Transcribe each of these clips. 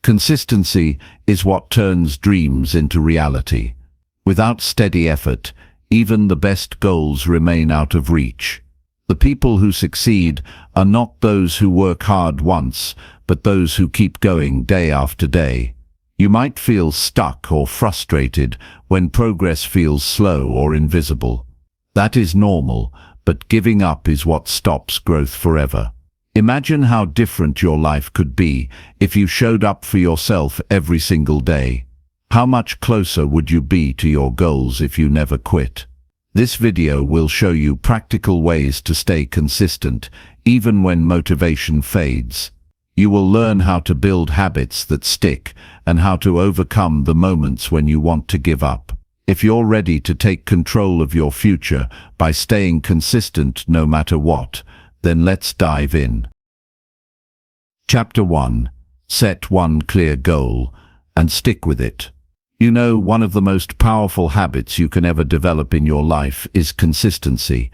Consistency is what turns dreams into reality. Without steady effort, even the best goals remain out of reach. The people who succeed are not those who work hard once, but those who keep going day after day. You might feel stuck or frustrated when progress feels slow or invisible. That is normal, but giving up is what stops growth forever. Imagine how different your life could be if you showed up for yourself every single day. How much closer would you be to your goals if you never quit? This video will show you practical ways to stay consistent, even when motivation fades. You will learn how to build habits that stick and how to overcome the moments when you want to give up. If you're ready to take control of your future by staying consistent no matter what, then let's dive in. Chapter 1. Set one clear goal and stick with it. You know, one of the most powerful habits you can ever develop in your life is consistency.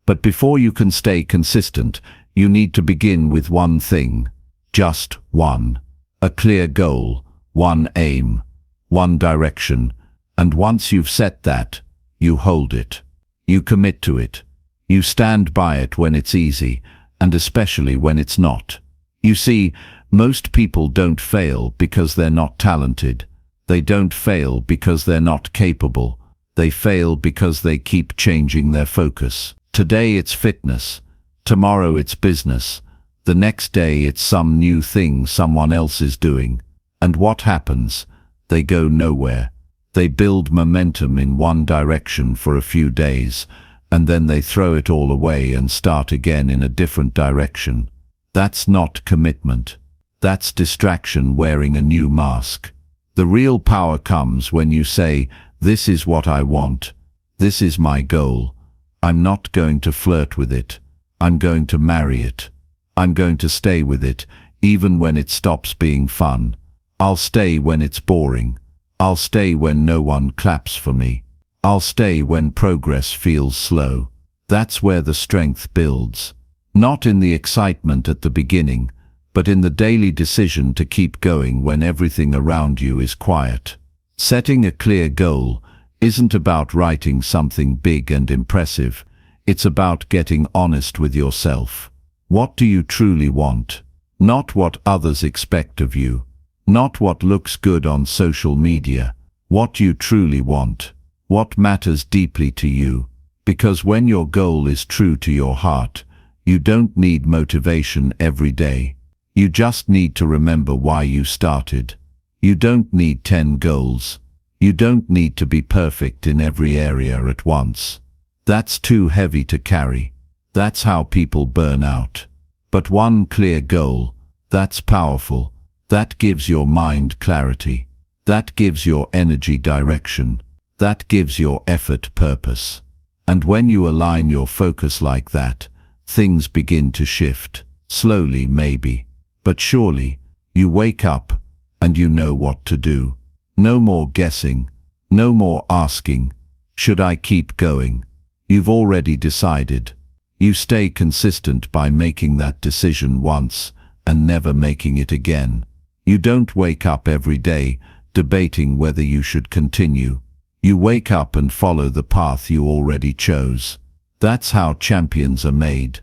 But before you can stay consistent, you need to begin with one thing. Just one. A clear goal, one aim, one direction. And once you've set that, you hold it. You commit to it. You stand by it when it's easy, and especially when it's not. You see, most people don't fail because they're not talented. They don't fail because they're not capable. They fail because they keep changing their focus. Today it's fitness. Tomorrow it's business. The next day it's some new thing someone else is doing. And what happens? They go nowhere. They build momentum in one direction for a few days, and then they throw it all away and start again in a different direction. That's not commitment. That's distraction wearing a new mask. The real power comes when you say, "This is what I want. This is my goal. I'm not going to flirt with it. I'm going to marry it. I'm going to stay with it, even when it stops being fun. I'll stay when it's boring. I'll stay when no one claps for me. I'll stay when progress feels slow." That's where the strength builds. Not in the excitement at the beginning, but in the daily decision to keep going when everything around you is quiet. Setting a clear goal isn't about writing something big and impressive. It's about getting honest with yourself. What do you truly want? Not what others expect of you. Not what looks good on social media. What you truly want. What matters deeply to you. Because when your goal is true to your heart, you don't need motivation every day. You just need to remember why you started. You don't need 10 goals. You don't need to be perfect in every area at once. That's too heavy to carry. That's how people burn out. But one clear goal, that's powerful. That gives your mind clarity. That gives your energy direction. That gives your effort purpose. And when you align your focus like that, things begin to shift. Slowly, maybe. But surely, you wake up and you know what to do. No more guessing. No more asking, "Should I keep going?" You've already decided. You stay consistent by making that decision once and never making it again. You don't wake up every day debating whether you should continue. You wake up and follow the path you already chose. That's how champions are made.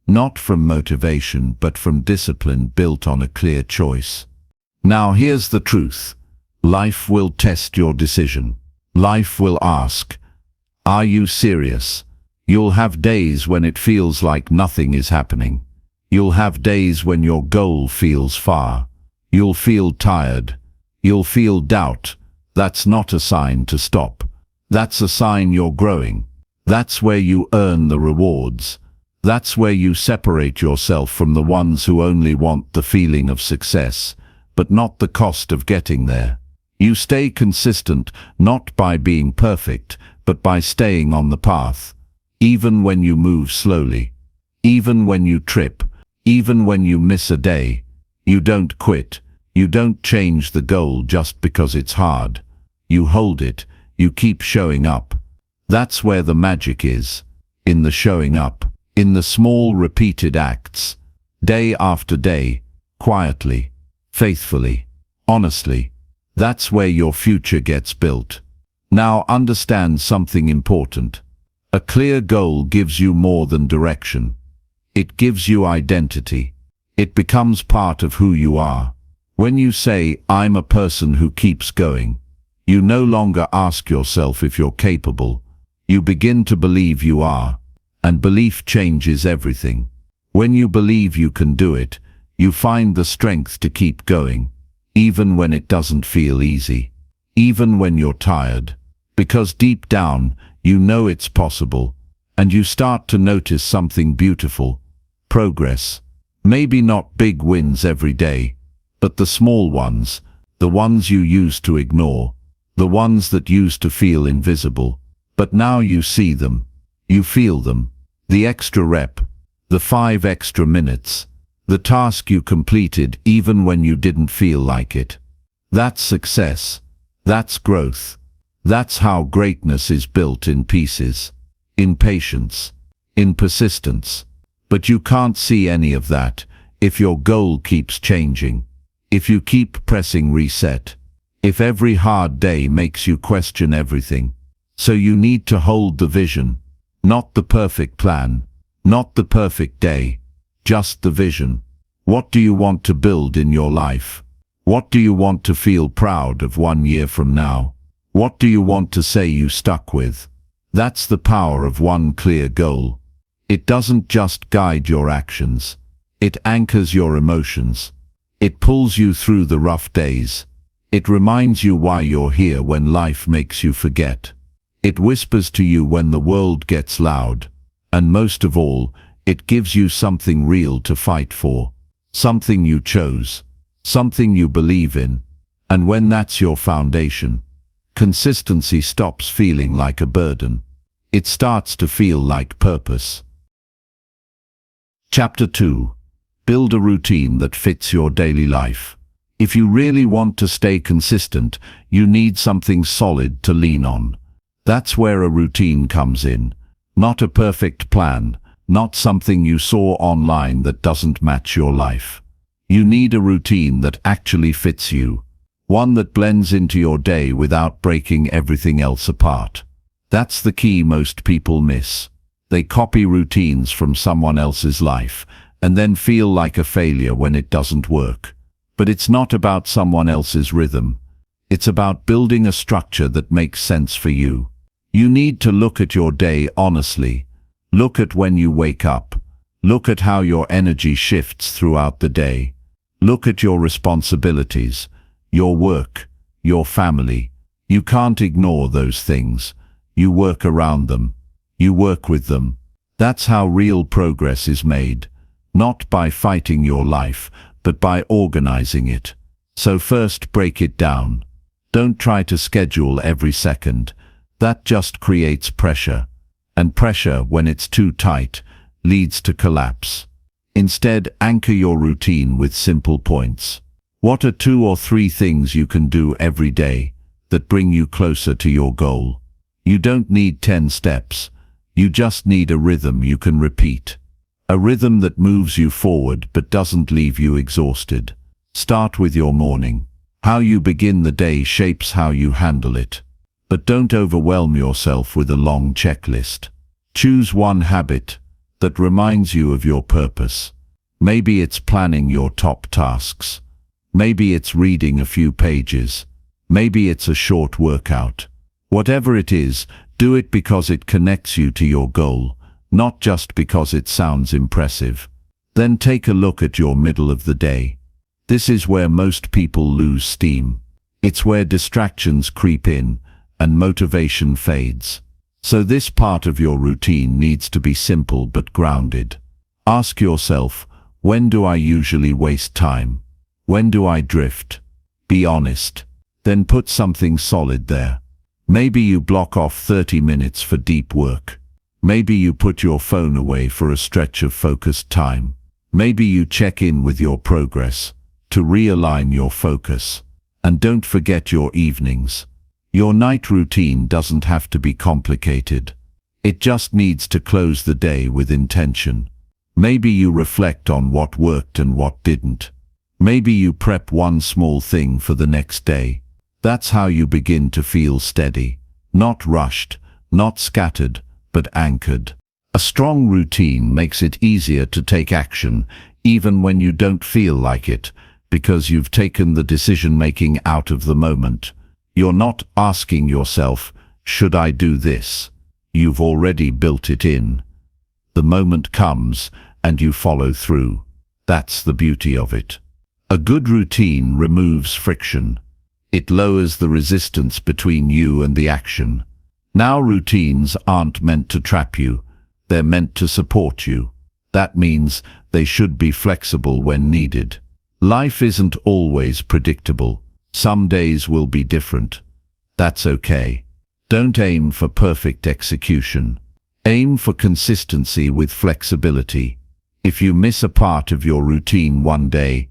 Not from motivation, but from discipline built on a clear choice. Now here's the truth. Life will test your decision. Life will ask, "Are you serious?" You'll have days when it feels like nothing is happening. You'll have days when your goal feels far. You'll feel tired. You'll feel doubt. That's not a sign to stop. That's a sign you're growing. That's where you earn the rewards. That's where you separate yourself from the ones who only want the feeling of success, but not the cost of getting there. You stay consistent not by being perfect, but by staying on the path. Even when you move slowly, even when you trip, even when you miss a day, you don't quit. You don't change the goal just because it's hard. You hold it. You keep showing up. That's where the magic is. In the showing up. In the small repeated acts. Day after day. Quietly. Faithfully. Honestly, that's where your future gets built. Now understand something important. A clear goal gives you more than direction. It gives you identity. It becomes part of who you are. When you say, "I'm a person who keeps going," you no longer ask yourself if you're capable. You begin to believe you are. And belief changes everything. When you believe you can do it, you find the strength to keep going, even when it doesn't feel easy, even when you're tired. Because deep down, you know it's possible, and you start to notice something beautiful. Progress. Maybe not big wins every day, but the small ones, the ones you used to ignore, the ones that used to feel invisible. But now you see them, you feel them. The extra rep, the 5 extra minutes, the task you completed even when you didn't feel like it. That's success. That's growth. That's how greatness is built, in pieces, in patience, in persistence. But you can't see any of that if your goal keeps changing, if you keep pressing reset, if every hard day makes you question everything. So you need to hold the vision, not the perfect plan, not the perfect day, just the vision. What do you want to build in your life? What do you want to feel proud of 1 year from now? What do you want to say you stuck with? That's the power of one clear goal. It doesn't just guide your actions. It anchors your emotions. It pulls you through the rough days. It reminds you why you're here when life makes you forget. It whispers to you when the world gets loud. And most of all, it gives you something real to fight for. Something you chose. Something you believe in. And when that's your foundation, consistency stops feeling like a burden. It starts to feel like purpose. Chapter 2. Build a routine that fits your daily life. If you really want to stay consistent, you need something solid to lean on. That's where a routine comes in. Not a perfect plan, not something you saw online that doesn't match your life. You need a routine that actually fits you. One that blends into your day without breaking everything else apart. That's the key most people miss. They copy routines from someone else's life, and then feel like a failure when it doesn't work. But it's not about someone else's rhythm. It's about building a structure that makes sense for you. You need to look at your day honestly. Look at when you wake up. Look at how your energy shifts throughout the day. Look at your responsibilities, your work, your family. You can't ignore those things. You work around them. You work with them. That's how real progress is made. Not by fighting your life, but by organizing it. So first, break it down. Don't try to schedule every second. That just creates pressure. And pressure, when it's too tight, leads to collapse. Instead, anchor your routine with simple points. What are 2 or 3 things you can do every day that bring you closer to your goal? You don't need 10 steps. You just need a rhythm you can repeat. A rhythm that moves you forward but doesn't leave you exhausted. Start with your morning. How you begin the day shapes how you handle it. But don't overwhelm yourself with a long checklist. Choose one habit that reminds you of your purpose. Maybe it's planning your top tasks. Maybe it's reading a few pages. Maybe it's a short workout. Whatever it is, do it because it connects you to your goal, not just because it sounds impressive. Then take a look at your middle of the day. This is where most people lose steam. It's where distractions creep in and motivation fades. So this part of your routine needs to be simple but grounded. Ask yourself, when do I usually waste time? When do I drift? Be honest. Then put something solid there. Maybe you block off 30 minutes for deep work. Maybe you put your phone away for a stretch of focused time. Maybe you check in with your progress to realign your focus. And don't forget your evenings. Your night routine doesn't have to be complicated. It just needs to close the day with intention. Maybe you reflect on what worked and what didn't. Maybe you prep one small thing for the next day. That's how you begin to feel steady, not rushed, not scattered, but anchored. A strong routine makes it easier to take action, even when you don't feel like it, because you've taken the decision-making out of the moment. You're not asking yourself, should I do this? You've already built it in. The moment comes, and you follow through. That's the beauty of it. A good routine removes friction. It lowers the resistance between you and the action. Now, routines aren't meant to trap you. They're meant to support you. That means they should be flexible when needed. Life isn't always predictable. Some days will be different. That's okay. Don't aim for perfect execution. Aim for consistency with flexibility. If you miss a part of your routine one day,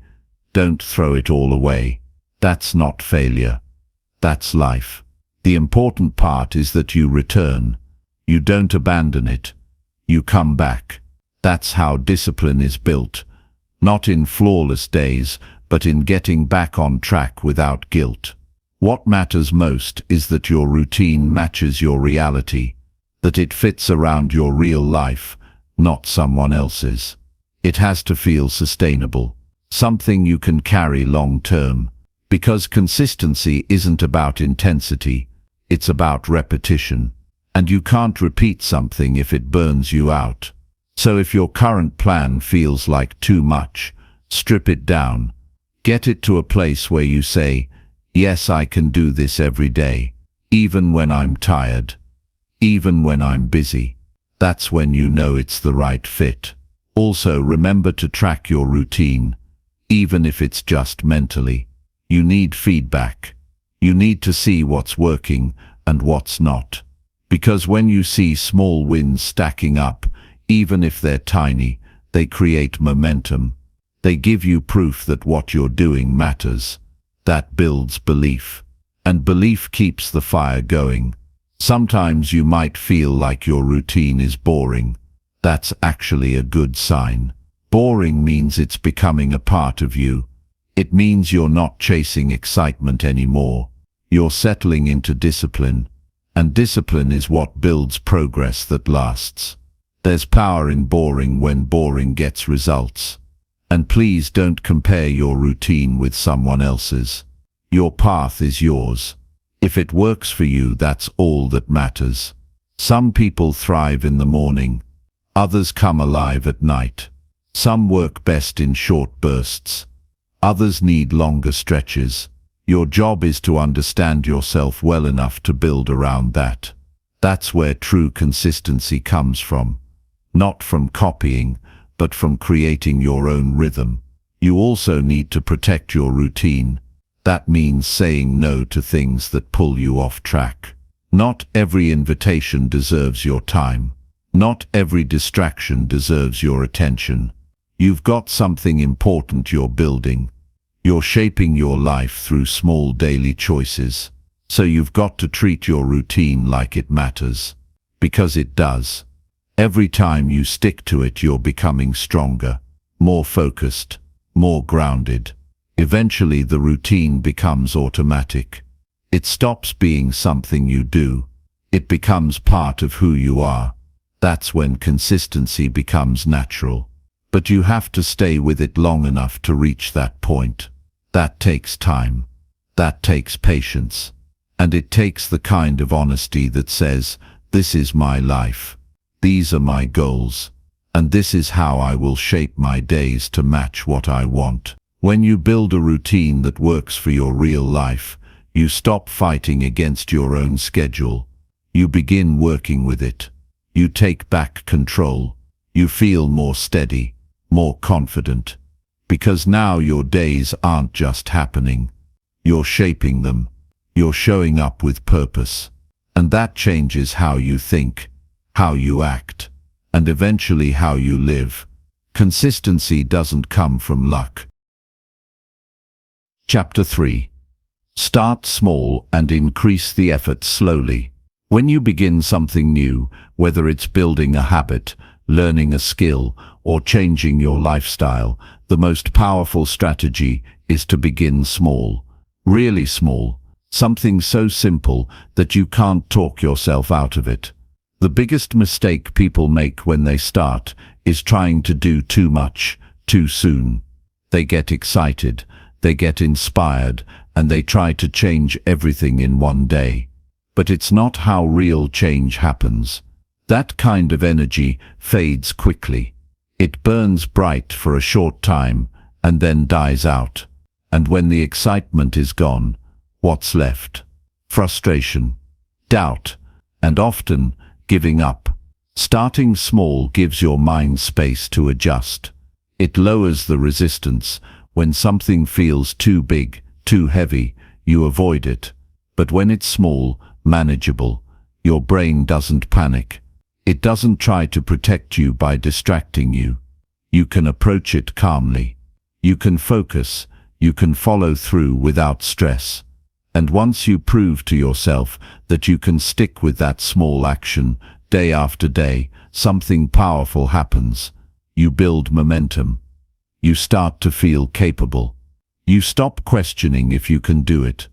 don't throw it all away. That's not failure. That's life. The important part is that you return. You don't abandon it. You come back. That's how discipline is built. Not in flawless days, but in getting back on track without guilt. What matters most is that your routine matches your reality, that it fits around your real life, not someone else's. It has to feel sustainable, something you can carry long term, because consistency isn't about intensity, it's about repetition, and you can't repeat something if it burns you out. So if your current plan feels like too much, strip it down. Get it to a place where you say, yes, I can do this every day, even when I'm tired, even when I'm busy. That's when you know it's the right fit. Also, remember to track your routine, even if it's just mentally. You need feedback. You need to see what's working and what's not. Because when you see small wins stacking up, even if they're tiny, they create momentum. They give you proof that what you're doing matters. That builds belief. And belief keeps the fire going. Sometimes you might feel like your routine is boring. That's actually a good sign. Boring means it's becoming a part of you. It means you're not chasing excitement anymore. You're settling into discipline. And discipline is what builds progress that lasts. There's power in boring when boring gets results. And please don't compare your routine with someone else's. Your path is yours. If it works for you, that's all that matters. Some people thrive in the morning. Others come alive at night. Some work best in short bursts. Others need longer stretches. Your job is to understand yourself well enough to build around that. That's where true consistency comes from. Not from copying, but from creating your own rhythm. You also need to protect your routine. That means saying no to things that pull you off track. Not every invitation deserves your time. Not every distraction deserves your attention. You've got something important you're building. You're shaping your life through small daily choices. So you've got to treat your routine like it matters. Because it does. Every time you stick to it, you're becoming stronger, more focused, more grounded. Eventually the routine becomes automatic. It stops being something you do. It becomes part of who you are. That's when consistency becomes natural. But you have to stay with it long enough to reach that point. That takes time. That takes patience. And it takes the kind of honesty that says, this is my life. These are my goals. And this is how I will shape my days to match what I want. When you build a routine that works for your real life, you stop fighting against your own schedule. You begin working with it. You take back control. You feel more steady, more confident. Because now your days aren't just happening. You're shaping them. You're showing up with purpose. And that changes how you think, how you act, and eventually how you live. Consistency doesn't come from luck. Chapter 3. Start small and increase the effort slowly. When you begin something new, whether it's building a habit, learning a skill, or changing your lifestyle, the most powerful strategy is to begin small. Really small. Something so simple that you can't talk yourself out of it. The biggest mistake people make when they start is trying to do too much, too soon. They get excited, they get inspired, and they try to change everything in one day. But it's not how real change happens. That kind of energy fades quickly. It burns bright for a short time and then dies out. And when the excitement is gone, what's left? Frustration, doubt, and often giving up. Starting small gives your mind space to adjust. It lowers the resistance. When something feels too big, too heavy, you avoid it. But when it's small, manageable, your brain doesn't panic. It doesn't try to protect you by distracting you. You can approach it calmly. You can focus. You can follow through without stress. And once you prove to yourself that you can stick with that small action, day after day, something powerful happens. You build momentum. You start to feel capable. You stop questioning if you can do it.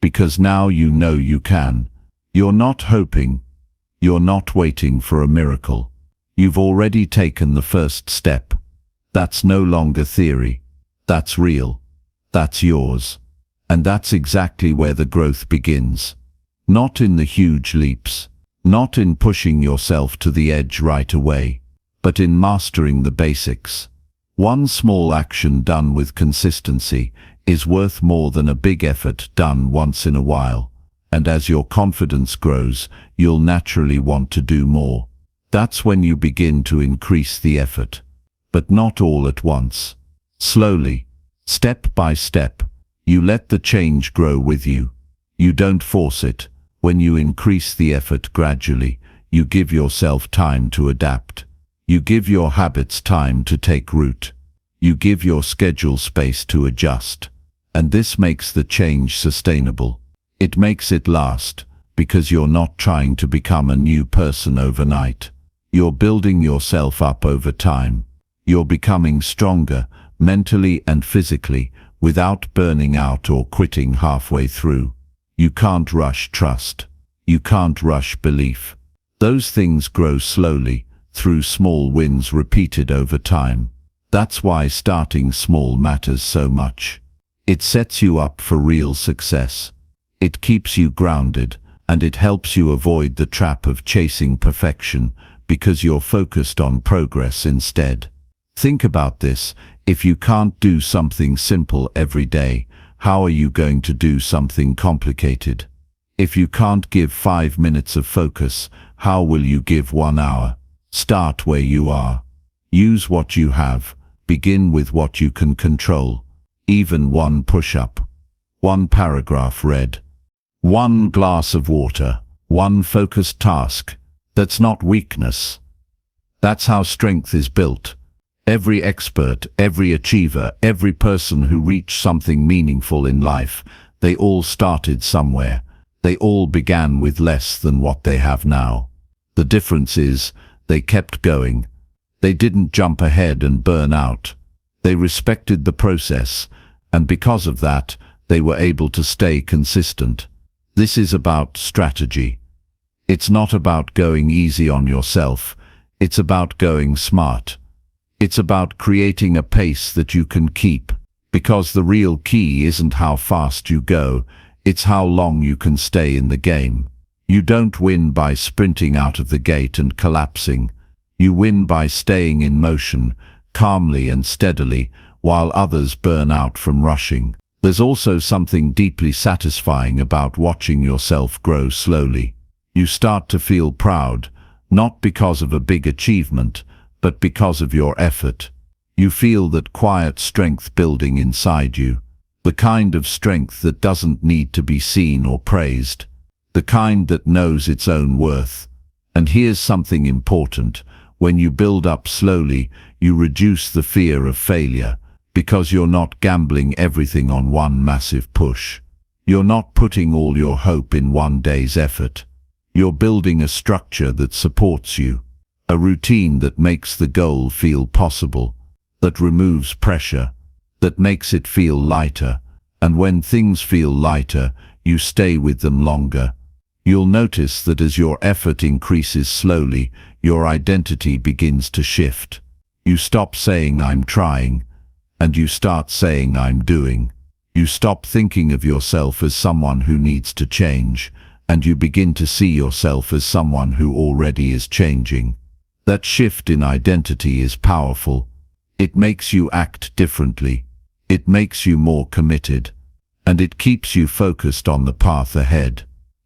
Because now you know you can. You're not hoping. You're not waiting for a miracle. You've already taken the first step. That's no longer theory. That's real. That's yours. And that's exactly where the growth begins. Not in the huge leaps. Not in pushing yourself to the edge right away. But in mastering the basics. One small action done with consistency is worth more than a big effort done once in a while. And as your confidence grows, you'll naturally want to do more. That's when you begin to increase the effort. But not all at once. Slowly, step by step, you let the change grow with you. You don't force it. When you increase the effort gradually, you give yourself time to adapt. You give your habits time to take root. You give your schedule space to adjust. And this makes the change sustainable. It makes it last, because you're not trying to become a new person overnight. You're building yourself up over time. You're becoming stronger, mentally and physically, without burning out or quitting halfway through. You can't rush trust. You can't rush belief. Those things grow slowly, through small wins repeated over time. That's why starting small matters so much. It sets you up for real success. It keeps you grounded, and it helps you avoid the trap of chasing perfection, because you're focused on progress instead. Think about this. If you can't do something simple every day, how are you going to do something complicated? If you can't give 5 minutes of focus, how will you give 1 hour? Start where you are. Use what you have. Begin with what you can control. Even one push-up, one paragraph read, one glass of water, one focused task. That's not weakness. That's how strength is built. Every expert, every achiever, every person who reached something meaningful in life, they all started somewhere. They all began with less than what they have now. The difference is, they kept going. They didn't jump ahead and burn out. They respected the process, and because of that, they were able to stay consistent. This is about strategy. It's not about going easy on yourself. It's about going smart. It's about creating a pace that you can keep, because the real key isn't how fast you go, it's how long you can stay in the game. You don't win by sprinting out of the gate and collapsing. You win by staying in motion, calmly and steadily, while others burn out from rushing. There's also something deeply satisfying about watching yourself grow slowly. You start to feel proud, not because of a big achievement, but because of your effort. You feel that quiet strength building inside you, the kind of strength that doesn't need to be seen or praised, the kind that knows its own worth. And here's something important. When you build up slowly, you reduce the fear of failure, because you're not gambling everything on one massive push. You're not putting all your hope in one day's effort. You're building a structure that supports you. A routine that makes the goal feel possible, that removes pressure, that makes it feel lighter. And when things feel lighter, you stay with them longer. You'll notice that as your effort increases slowly, your identity begins to shift. You stop saying "I'm trying," and you start saying "I'm doing." You stop thinking of yourself as someone who needs to change, and you begin to see yourself as someone who already is changing. That shift in identity is powerful. It makes you act differently. It makes you more committed, and it keeps you focused on the path ahead.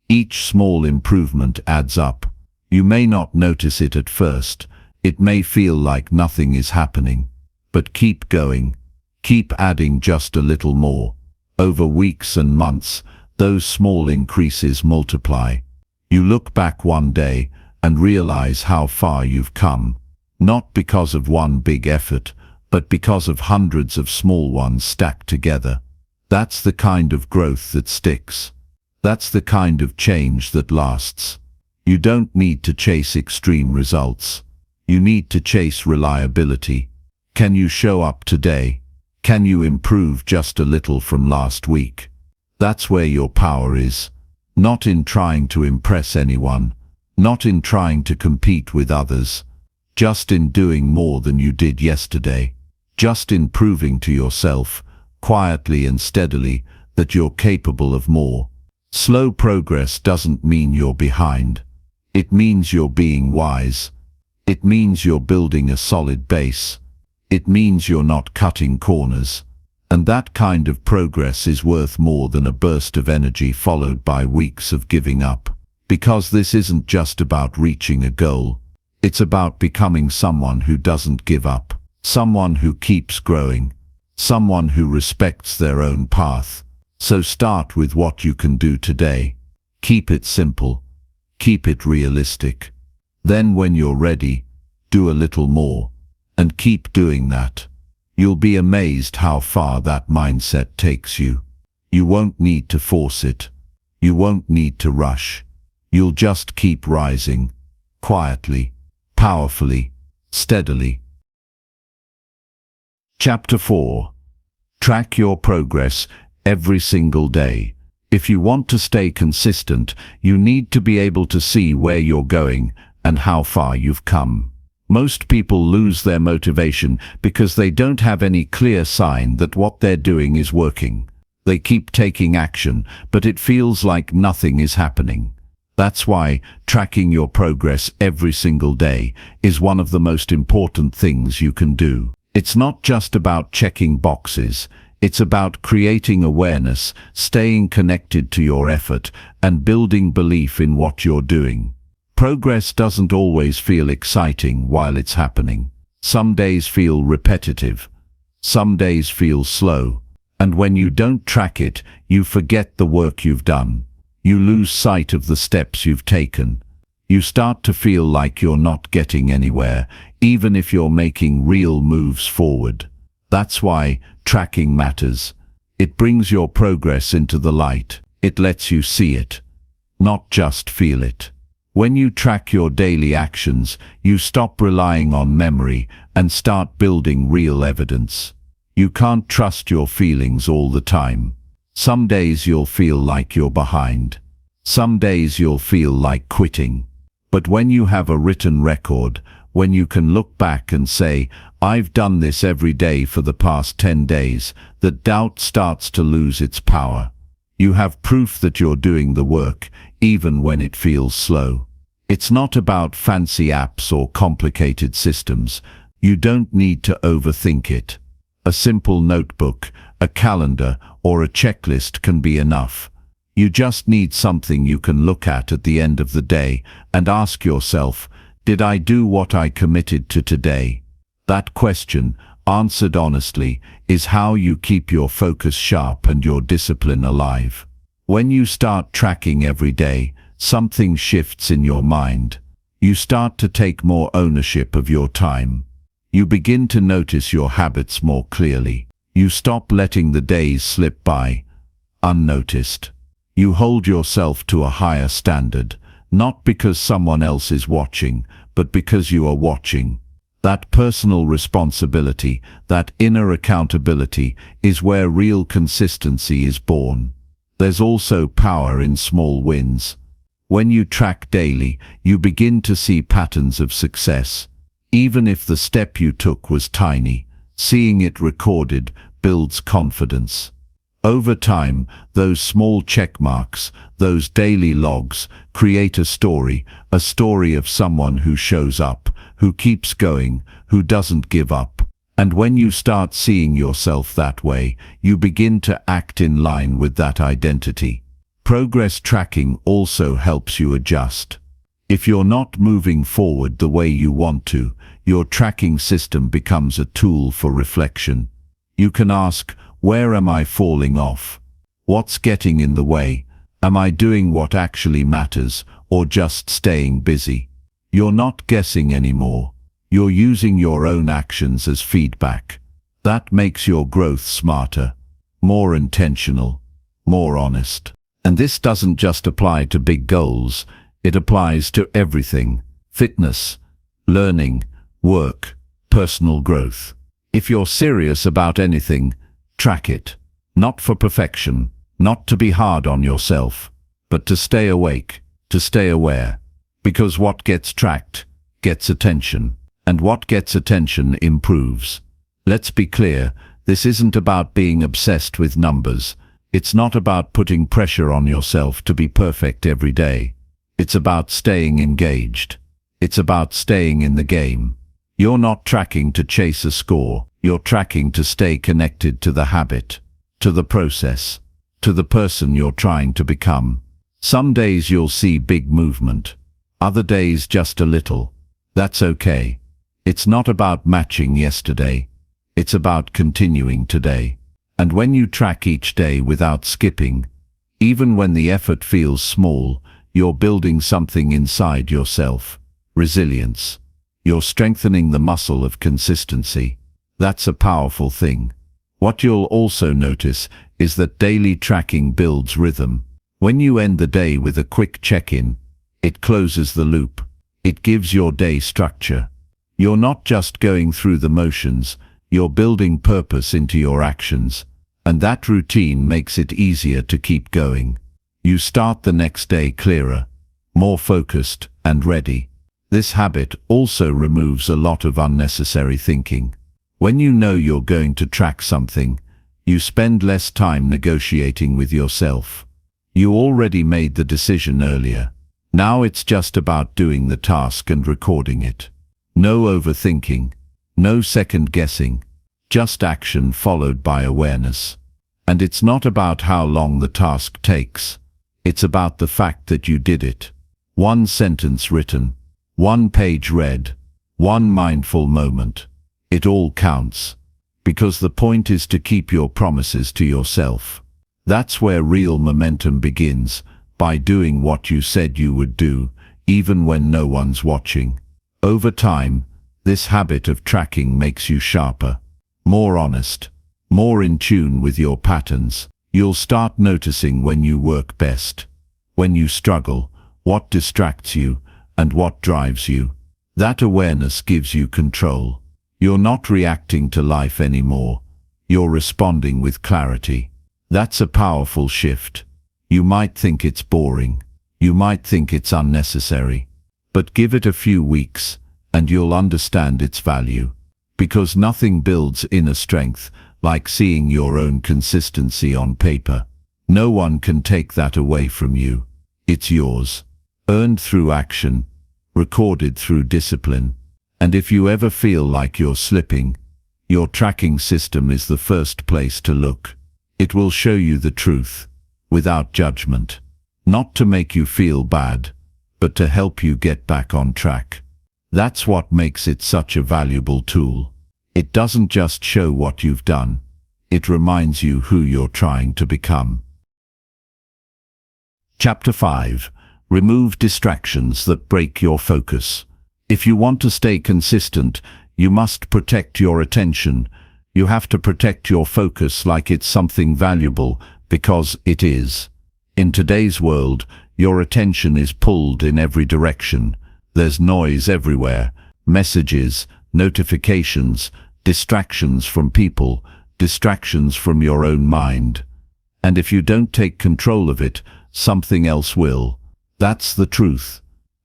Each small improvement adds up. You may not notice it at first. It may feel like nothing is happening. But keep going. Keep adding just a little more. Over weeks and months, those small increases multiply. You look back one day and realize how far you've come. Not because of one big effort, but because of hundreds of small ones stacked together. That's the kind of growth that sticks. That's the kind of change that lasts. You don't need to chase extreme results. You need to chase reliability. Can you show up today? Can you improve just a little from last week? That's where your power is. Not in trying to impress anyone. Not in trying to compete with others. Just in doing more than you did yesterday. Just in proving to yourself, quietly and steadily, that you're capable of more. Slow progress doesn't mean you're behind. It means you're being wise. It means you're building a solid base. It means you're not cutting corners. And that kind of progress is worth more than a burst of energy followed by weeks of giving up. Because this isn't just about reaching a goal. It's about becoming someone who doesn't give up. Someone who keeps growing. Someone who respects their own path. So start with what you can do today. Keep it simple. Keep it realistic. Then when you're ready, do a little more. And keep doing that. You'll be amazed how far that mindset takes you. You won't need to force it. You won't need to rush. You'll just keep rising. Quietly, powerfully, steadily. Chapter 4. Track your progress every single day. If you want to stay consistent, you need to be able to see where you're going and how far you've come. Most people lose their motivation because they don't have any clear sign that what they're doing is working. They keep taking action, but it feels like nothing is happening. That's why tracking your progress every single day is one of the most important things you can do. It's not just about checking boxes. It's about creating awareness, staying connected to your effort, and building belief in what you're doing. Progress doesn't always feel exciting while it's happening. Some days feel repetitive. Some days feel slow. And when you don't track it, you forget the work you've done. You lose sight of the steps you've taken. You start to feel like you're not getting anywhere, even if you're making real moves forward. That's why tracking matters. It brings your progress into the light. It lets you see it, not just feel it. When you track your daily actions, you stop relying on memory and start building real evidence. You can't trust your feelings all the time. Some days you'll feel like you're behind. Some days you'll feel like quitting. But when you have a written record, when you can look back and say, "I've done this every day for the past 10 days, the doubt starts to lose its power. You have proof that you're doing the work, even when it feels slow. It's not about fancy apps or complicated systems. You don't need to overthink it. A simple notebook, a calendar, or a checklist can be enough. You just need something you can look at the end of the day and ask yourself, did I do what I committed to today? That question, answered honestly, is how you keep your focus sharp and your discipline alive. When you start tracking every day, something shifts in your mind. You start to take more ownership of your time. You begin to notice your habits more clearly. You stop letting the days slip by, unnoticed. You hold yourself to a higher standard, not because someone else is watching, but because you are watching. That personal responsibility, that inner accountability, is where real consistency is born. There's also power in small wins. When you track daily, you begin to see patterns of success. Even if the step you took was tiny, seeing it recorded builds confidence. Over time, those small check marks, those daily logs, create a story of someone who shows up, who keeps going, who doesn't give up. And when you start seeing yourself that way, you begin to act in line with that identity. Progress tracking also helps you adjust. If you're not moving forward the way you want to, your tracking system becomes a tool for reflection. You can ask, where am I falling off? What's getting in the way? Am I doing what actually matters, or just staying busy? You're not guessing anymore. You're using your own actions as feedback. That makes your growth smarter, more intentional, more honest. And this doesn't just apply to big goals, it applies to everything: fitness, learning, work, personal growth. If you're serious about anything, track it. Not for perfection, not to be hard on yourself, but to stay awake, to stay aware. Because what gets tracked gets attention, and what gets attention improves. Let's be clear, this isn't about being obsessed with numbers. It's not about putting pressure on yourself to be perfect every day. It's about staying engaged. It's about staying in the game. You're not tracking to chase a score. You're tracking to stay connected to the habit, to the process, to the person you're trying to become. Some days you'll see big movement. Other days just a little. That's okay. It's not about matching yesterday. It's about continuing today. And when you track each day without skipping, even when the effort feels small, you're building something inside yourself. Resilience. You're strengthening the muscle of consistency. That's a powerful thing. What you'll also notice is that daily tracking builds rhythm. When you end the day with a quick check-in, it closes the loop. It gives your day structure. You're not just going through the motions, you're building purpose into your actions, and that routine makes it easier to keep going. You start the next day clearer, more focused and ready. This habit also removes a lot of unnecessary thinking. When you know you're going to track something, you spend less time negotiating with yourself. You already made the decision earlier. Now it's just about doing the task and recording it. No overthinking. No second guessing, just action followed by awareness. And it's not about how long the task takes. It's about the fact that you did it. One sentence written, one page read, one mindful moment. It all counts. Because the point is to keep your promises to yourself. That's where real momentum begins, by doing what you said you would do, even when no one's watching. Over time, this habit of tracking makes you sharper, more honest, more in tune with your patterns. You'll start noticing when you work best, when you struggle, what distracts you, and what drives you. That awareness gives you control. You're not reacting to life anymore. You're responding with clarity. That's a powerful shift. You might think it's boring. You might think it's unnecessary. But give it a few weeks, and you'll understand its value. Because nothing builds inner strength like seeing your own consistency on paper. No one can take that away from you. It's yours. Earned through action, recorded through discipline. And if you ever feel like you're slipping, your tracking system is the first place to look. It will show you the truth, without judgment. Not to make you feel bad, but to help you get back on track. That's what makes it such a valuable tool. It doesn't just show what you've done. It reminds you who you're trying to become. Chapter 5. Remove distractions that break your focus. If you want to stay consistent, you must protect your attention. You have to protect your focus like it's something valuable, because it is. In today's world, your attention is pulled in every direction. There's noise everywhere, messages, notifications, distractions from people, distractions from your own mind. And if you don't take control of it, something else will. That's the truth.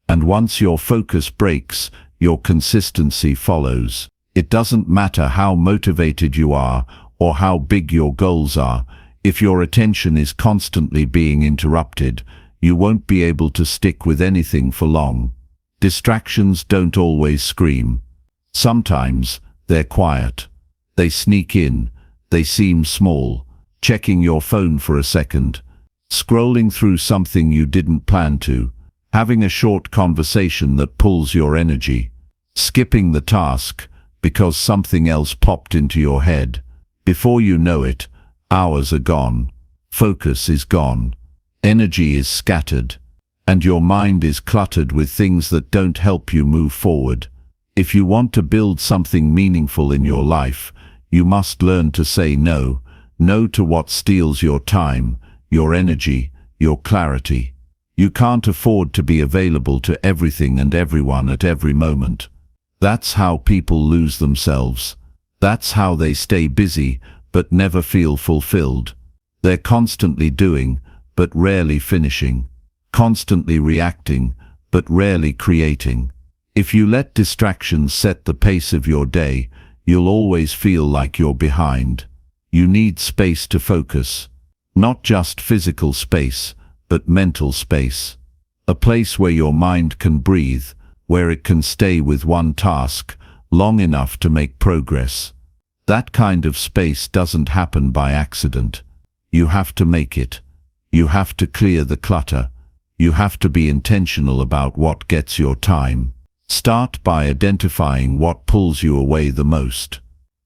And once your focus breaks, your consistency follows. It doesn't matter how motivated you are or how big your goals are. If your attention is constantly being interrupted, you won't be able to stick with anything for long. Distractions don't always scream. Sometimes they're quiet. They sneak in. They seem small. Checking your phone for a second. Scrolling through something you didn't plan to. Having a short conversation that pulls your energy. Skipping the task because something else popped into your head. Before you know it, hours are gone. Focus is gone. Energy is scattered. And your mind is cluttered with things that don't help you move forward. If you want to build something meaningful in your life, you must learn to say no. No to what steals your time, your energy, your clarity. You can't afford to be available to everything and everyone at every moment. That's how people lose themselves. That's how they stay busy, but never feel fulfilled. They're constantly doing, but rarely finishing. Constantly reacting, but rarely creating. If you let distractions set the pace of your day, you'll always feel like you're behind. You need space to focus. Not just physical space, but mental space. A place where your mind can breathe, where it can stay with one task long enough to make progress. That kind of space doesn't happen by accident. You have to make it. You have to clear the clutter. You have to be intentional about what gets your time. Start by identifying what pulls you away the most.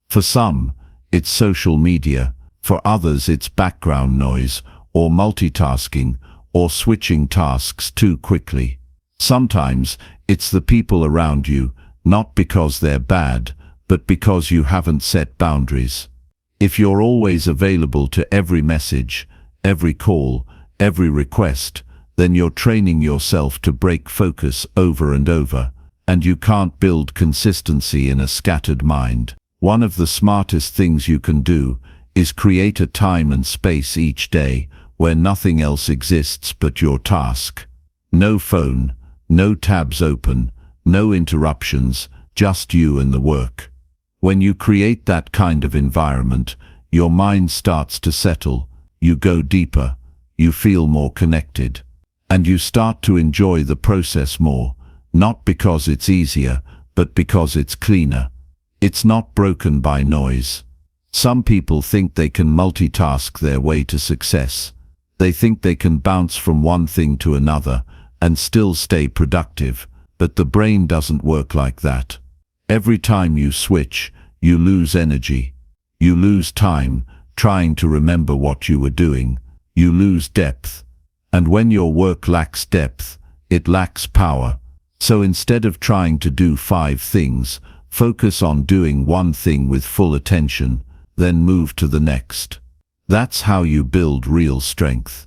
For some, it's social media. For others, it's background noise, or multitasking, or switching tasks too quickly. Sometimes, it's the people around you, not because they're bad, but because you haven't set boundaries. If you're always available to every message, every call, every request, then you're training yourself to break focus over and over, and you can't build consistency in a scattered mind. One of the smartest things you can do is create a time and space each day where nothing else exists but your task. No phone, no tabs open, no interruptions, just you and the work. When you create that kind of environment, your mind starts to settle, you go deeper, you feel more connected. And you start to enjoy the process more, not because it's easier, but because it's cleaner. It's not broken by noise. Some people think they can multitask their way to success. They think they can bounce from one thing to another and still stay productive, but the brain doesn't work like that. Every time you switch, you lose energy. You lose time trying to remember what you were doing. You lose depth. And when your work lacks depth, it lacks power. So instead of trying to do 5 things, focus on doing one thing with full attention, then move to the next. That's how you build real strength.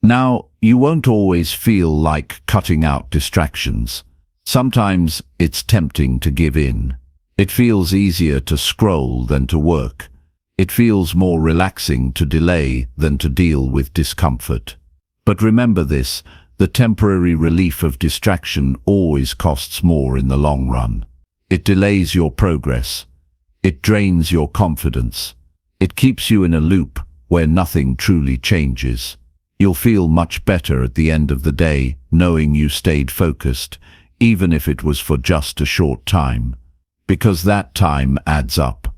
Now, you won't always feel like cutting out distractions. Sometimes it's tempting to give in. It feels easier to scroll than to work. It feels more relaxing to delay than to deal with discomfort. But remember this, the temporary relief of distraction always costs more in the long run. It delays your progress. It drains your confidence. It keeps you in a loop where nothing truly changes. You'll feel much better at the end of the day knowing you stayed focused, even if it was for just a short time. Because that time adds up.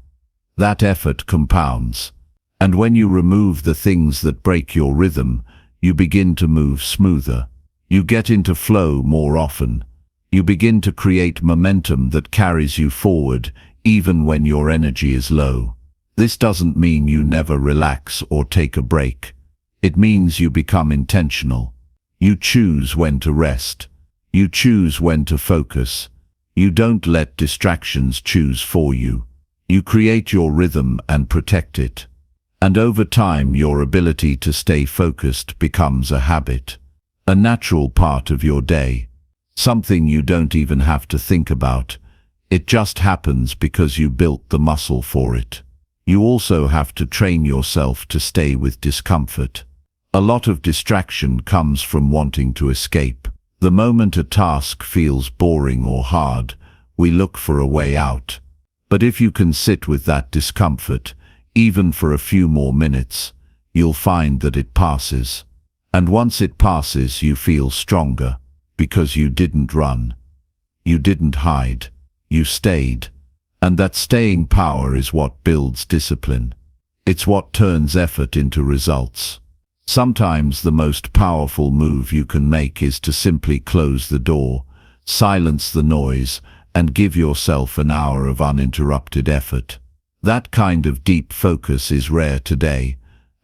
That effort compounds. And when you remove the things that break your rhythm, you begin to move smoother. You get into flow more often. You begin to create momentum that carries you forward, even when your energy is low. This doesn't mean you never relax or take a break. It means you become intentional. You choose when to rest. You choose when to focus. You don't let distractions choose for you. You create your rhythm and protect it. And over time, your ability to stay focused becomes a habit, a natural part of your day. something you don't even have to think about. It just happens because you built the muscle for it. You also have to train yourself to stay with discomfort. A lot of distraction comes from wanting to escape. The moment a task feels boring or hard, we look for a way out. But if you can sit with that discomfort, even for a few more minutes, you'll find that it passes. And once it passes, you feel stronger, because you didn't run. You didn't hide. You stayed. And that staying power is what builds discipline. It's what turns effort into results. Sometimes the most powerful move you can make is to simply close the door, silence the noise, and give yourself an hour of uninterrupted effort. That kind of deep focus is rare today,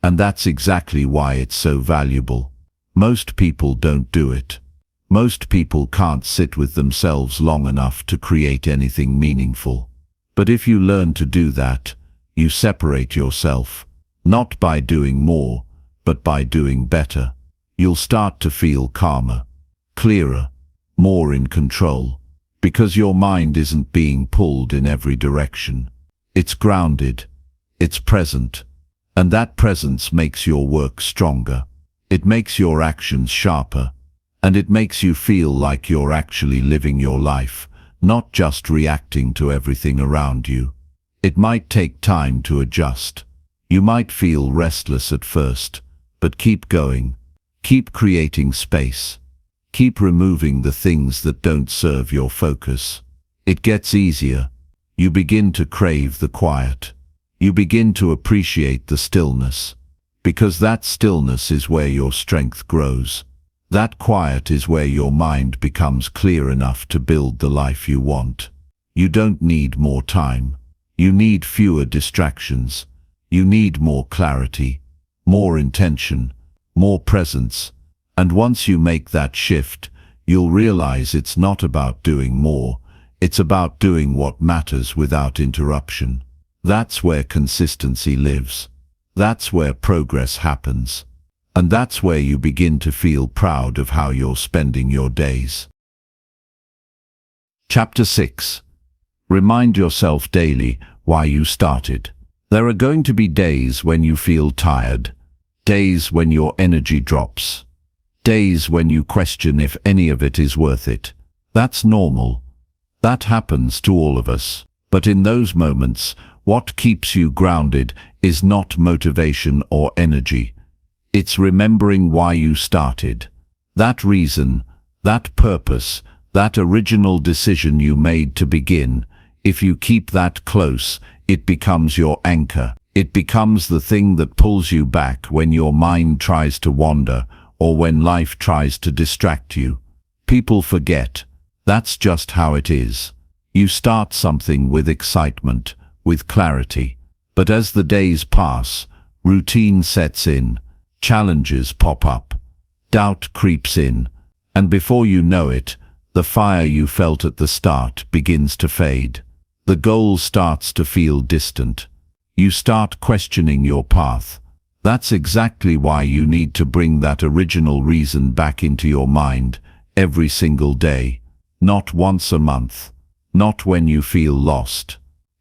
and that's exactly why it's so valuable. Most people don't do it. Most people can't sit with themselves long enough to create anything meaningful. But if you learn to do that, you separate yourself, not by doing more, but by doing better. You'll start to feel calmer, clearer, more in control, because your mind isn't being pulled in every direction. It's grounded, it's present, and that presence makes your work stronger. It makes your actions sharper, and it makes you feel like you're actually living your life, not just reacting to everything around you. It might take time to adjust. You might feel restless at first, but keep going. Keep creating space. Keep removing the things that don't serve your focus. It gets easier. You begin to crave the quiet. You begin to appreciate the stillness, because that stillness is where your strength grows. That quiet is where your mind becomes clear enough to build the life you want. You don't need more time. You need fewer distractions. You need more clarity, more intention, more presence. And once you make that shift, you'll realize it's not about doing more. It's about doing what matters without interruption. That's where consistency lives. That's where progress happens. And that's where you begin to feel proud of how you're spending your days. Chapter 6. Remind yourself daily why you started. There are going to be days when you feel tired, days when your energy drops, days when you question if any of it is worth it. That's normal. That happens to all of us. But in those moments, what keeps you grounded is not motivation or energy. It's remembering why you started. That reason, that purpose, that original decision you made to begin. If you keep that close, it becomes your anchor. It becomes the thing that pulls you back when your mind tries to wander or when life tries to distract you. People forget. That's just how it is. You start something with excitement, with clarity. But as the days pass, routine sets in, challenges pop up, doubt creeps in, and before you know it, the fire you felt at the start begins to fade. The goal starts to feel distant. You start questioning your path. That's exactly why you need to bring that original reason back into your mind every single day. Not once a month. Not when you feel lost.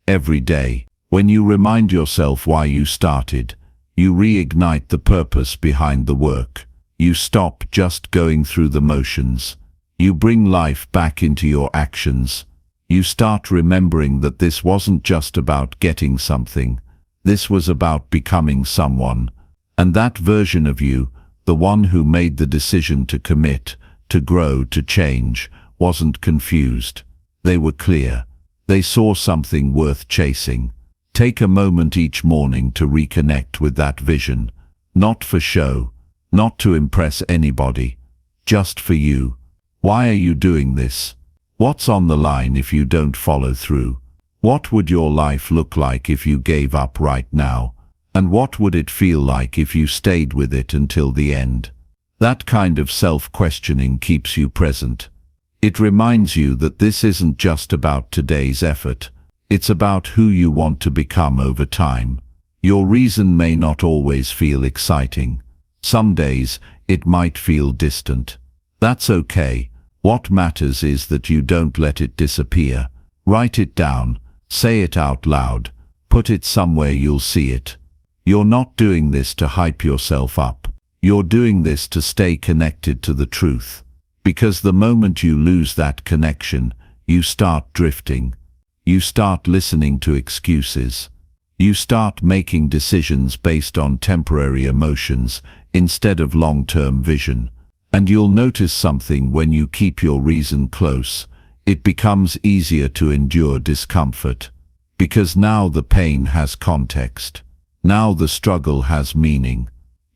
Every day. When you remind yourself why you started, you reignite the purpose behind the work. You stop just going through the motions. You bring life back into your actions. You start remembering that this wasn't just about getting something. This was about becoming someone. And that version of you, the one who made the decision to commit, to grow, to change, wasn't confused. They were clear. They saw something worth chasing. Take a moment each morning to reconnect with that vision. Not for show, not to impress anybody, just for you. Why are you doing this? What's on the line if you don't follow through? What would your life look like if you gave up right now? And what would it feel like if you stayed with it until the end? That kind of self-questioning keeps you present. It reminds you that this isn't just about today's effort. It's about who you want to become over time. Your reason may not always feel exciting. Some days, it might feel distant. That's okay. What matters is that you don't let it disappear. Write it down, say it out loud, put it somewhere you'll see it. You're not doing this to hype yourself up. You're doing this to stay connected to the truth. Because the moment you lose that connection, you start drifting. You start listening to excuses. You start making decisions based on temporary emotions instead of long-term vision. And you'll notice something when you keep your reason close. It becomes easier to endure discomfort. Because now the pain has context. Now the struggle has meaning.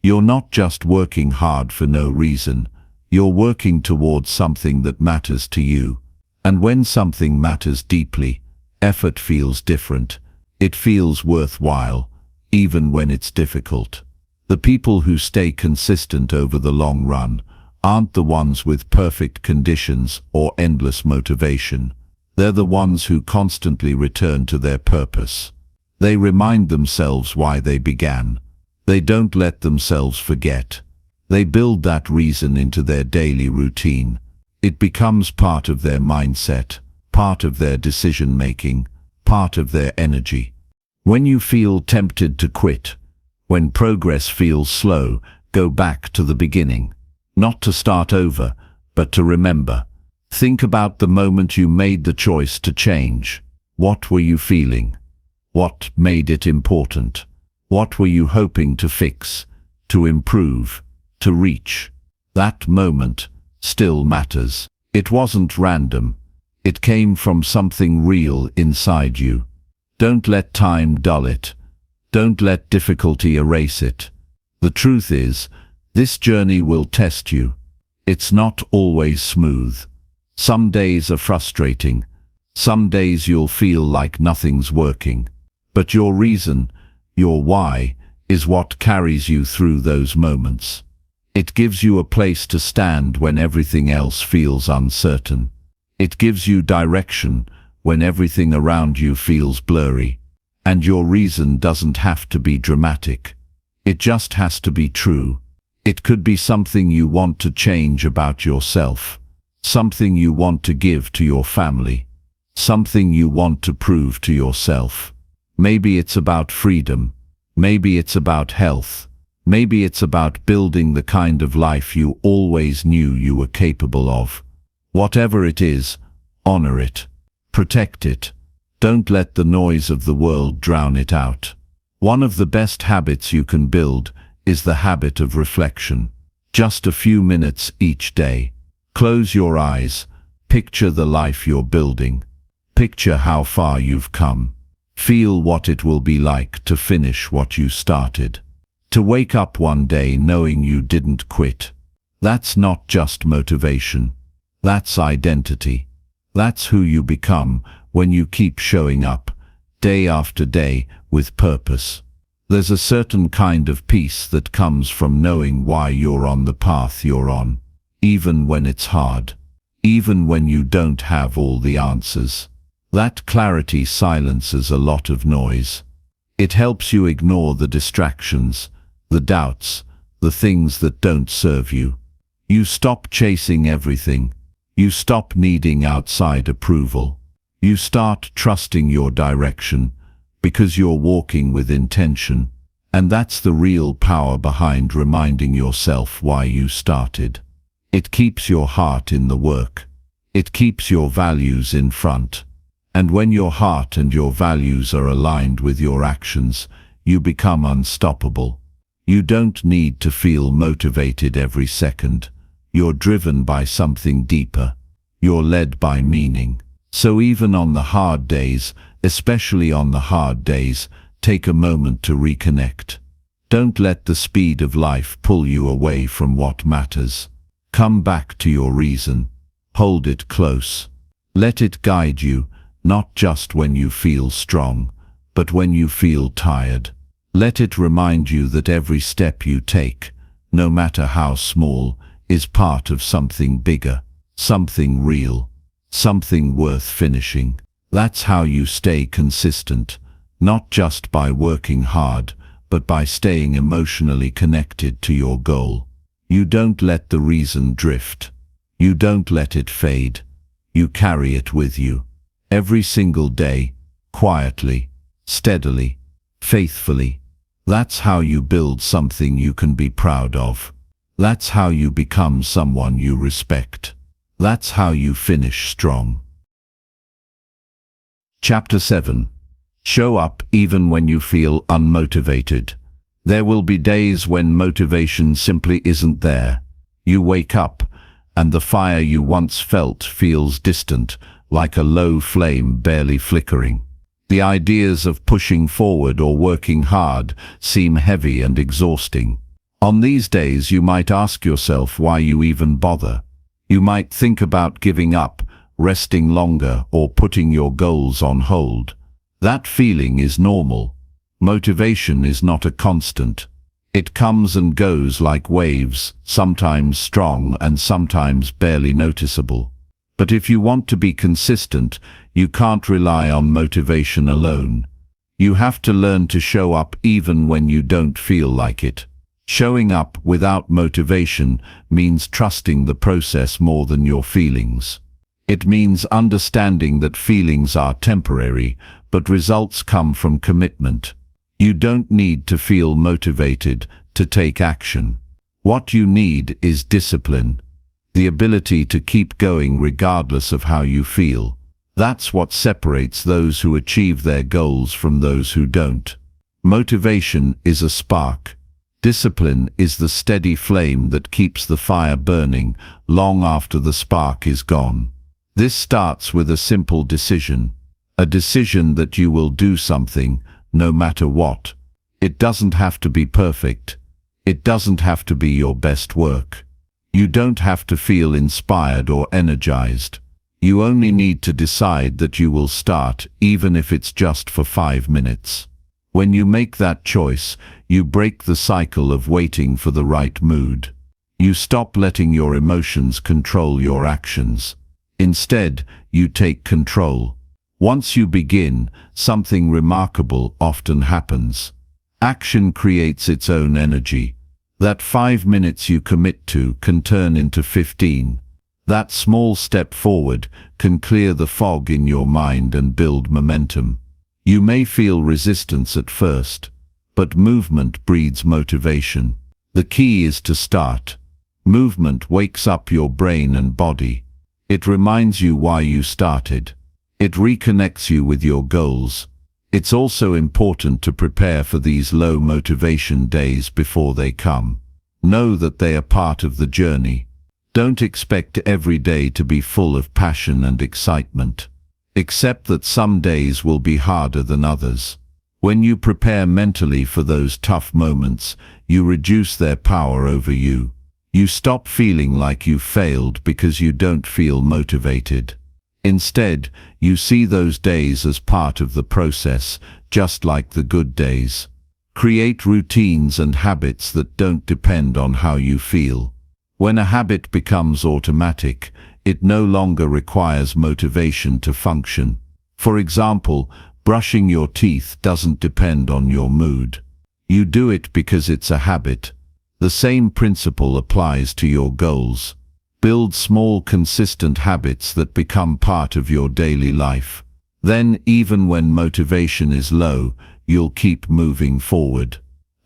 You're not just working hard for no reason. You're working towards something that matters to you. And when something matters deeply, effort feels different. It feels worthwhile, even when it's difficult. The people who stay consistent over the long run aren't the ones with perfect conditions or endless motivation. They're the ones who constantly return to their purpose. They remind themselves why they began. They don't let themselves forget. They build that reason into their daily routine. It becomes part of their mindset, part of their decision-making, part of their energy. When you feel tempted to quit, when progress feels slow, go back to the beginning. Not to start over, but to remember. Think about the moment you made the choice to change. What were you feeling? What made it important? What were you hoping to fix, to improve, to reach? That moment still matters. It wasn't random. It came from something real inside you. Don't let time dull it. Don't let difficulty erase it. The truth is, this journey will test you. It's not always smooth. Some days are frustrating. Some days you'll feel like nothing's working. But your reason, your why, is what carries you through those moments. It gives you a place to stand when everything else feels uncertain. It gives you direction when everything around you feels blurry. And your reason doesn't have to be dramatic. It just has to be true. It could be something you want to change about yourself, something you want to give to your family, something you want to prove to yourself. Maybe it's about freedom, maybe it's about health, maybe it's about building the kind of life you always knew you were capable of. Whatever it is, honor it, protect it. Don't let the noise of the world drown it out. One of the best habits you can build is the habit of reflection. Just a few minutes each day. Close your eyes. Picture the life you're building. Picture how far you've come. Feel what it will be like to finish what you started. To wake up one day knowing you didn't quit. That's not just motivation. That's identity. That's who you become when you keep showing up, day after day, with purpose. There's a certain kind of peace that comes from knowing why you're on the path you're on, even when it's hard, even when you don't have all the answers. That clarity silences a lot of noise. It helps you ignore the distractions, the doubts, the things that don't serve you. You stop chasing everything. You stop needing outside approval. You start trusting your direction, because you're walking with intention. And that's the real power behind reminding yourself why you started. It keeps your heart in the work. It keeps your values in front. And when your heart and your values are aligned with your actions, you become unstoppable. You don't need to feel motivated every second. You're driven by something deeper. You're led by meaning. So even on the hard days, especially on the hard days, take a moment to reconnect. Don't let the speed of life pull you away from what matters. Come back to your reason. Hold it close. Let it guide you, not just when you feel strong, but when you feel tired. Let it remind you that every step you take, no matter how small, is part of something bigger, something real, something worth finishing. That's how you stay consistent, not just by working hard, but by staying emotionally connected to your goal. You don't let the reason drift. You don't let it fade. You carry it with you. Every single day, quietly, steadily, faithfully. That's how you build something you can be proud of. That's how you become someone you respect. That's how you finish strong. Chapter 7. Show up even when you feel unmotivated. There will be days when motivation simply isn't there. You wake up, and the fire you once felt feels distant, like a low flame barely flickering. The ideas of pushing forward or working hard seem heavy and exhausting. On these days, you might ask yourself why you even bother. You might think about giving up, resting longer, or putting your goals on hold. That feeling is normal. Motivation is not a constant. It comes and goes like waves, sometimes strong and sometimes barely noticeable. But if you want to be consistent, you can't rely on motivation alone. You have to learn to show up even when you don't feel like it. Showing up without motivation means trusting the process more than your feelings. It means understanding that feelings are temporary, but results come from commitment. You don't need to feel motivated to take action. What you need is discipline, the ability to keep going regardless of how you feel. That's what separates those who achieve their goals from those who don't. Motivation is a spark. Discipline is the steady flame that keeps the fire burning long after the spark is gone. This starts with a simple decision. A decision that you will do something, no matter what. It doesn't have to be perfect. It doesn't have to be your best work. You don't have to feel inspired or energized. You only need to decide that you will start, even if it's just for 5 minutes. When you make that choice, you break the cycle of waiting for the right mood. You stop letting your emotions control your actions. Instead, you take control. Once you begin, something remarkable often happens. Action creates its own energy. That 5 minutes you commit to can turn into 15. That small step forward can clear the fog in your mind and build momentum. You may feel resistance at first, but movement breeds motivation. The key is to start. Movement wakes up your brain and body. It reminds you why you started. It reconnects you with your goals. It's also important to prepare for these low motivation days before they come. Know that they are part of the journey. Don't expect every day to be full of passion and excitement. Accept that some days will be harder than others. When you prepare mentally for those tough moments, you reduce their power over you. You stop feeling like you failed because you don't feel motivated. Instead, you see those days as part of the process, just like the good days. Create routines and habits that don't depend on how you feel. When a habit becomes automatic, it no longer requires motivation to function. For example, brushing your teeth doesn't depend on your mood. You do it because it's a habit. The same principle applies to your goals. Build small, consistent habits that become part of your daily life. Then, even when motivation is low, you'll keep moving forward.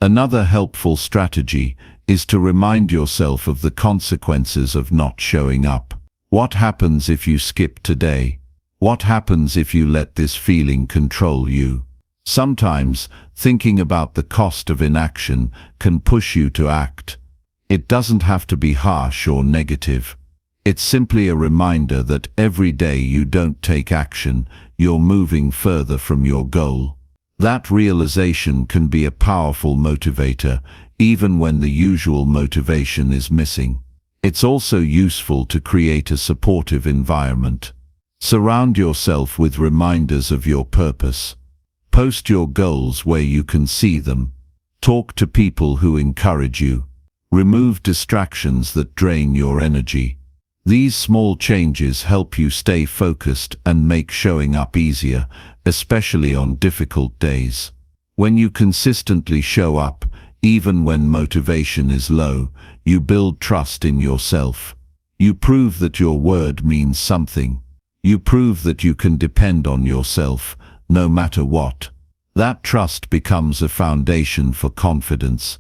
Another helpful strategy is to remind yourself of the consequences of not showing up. What happens if you skip today? What happens if you let this feeling control you? Sometimes, thinking about the cost of inaction can push you to act. It doesn't have to be harsh or negative. It's simply a reminder that every day you don't take action, you're moving further from your goal. That realization can be a powerful motivator, even when the usual motivation is missing. It's also useful to create a supportive environment. Surround yourself with reminders of your purpose. Post your goals where you can see them. Talk to people who encourage you. Remove distractions that drain your energy. These small changes help you stay focused and make showing up easier, especially on difficult days. When you consistently show up, even when motivation is low, you build trust in yourself. You prove that your word means something. You prove that you can depend on yourself, no matter what. That trust becomes a foundation for confidence.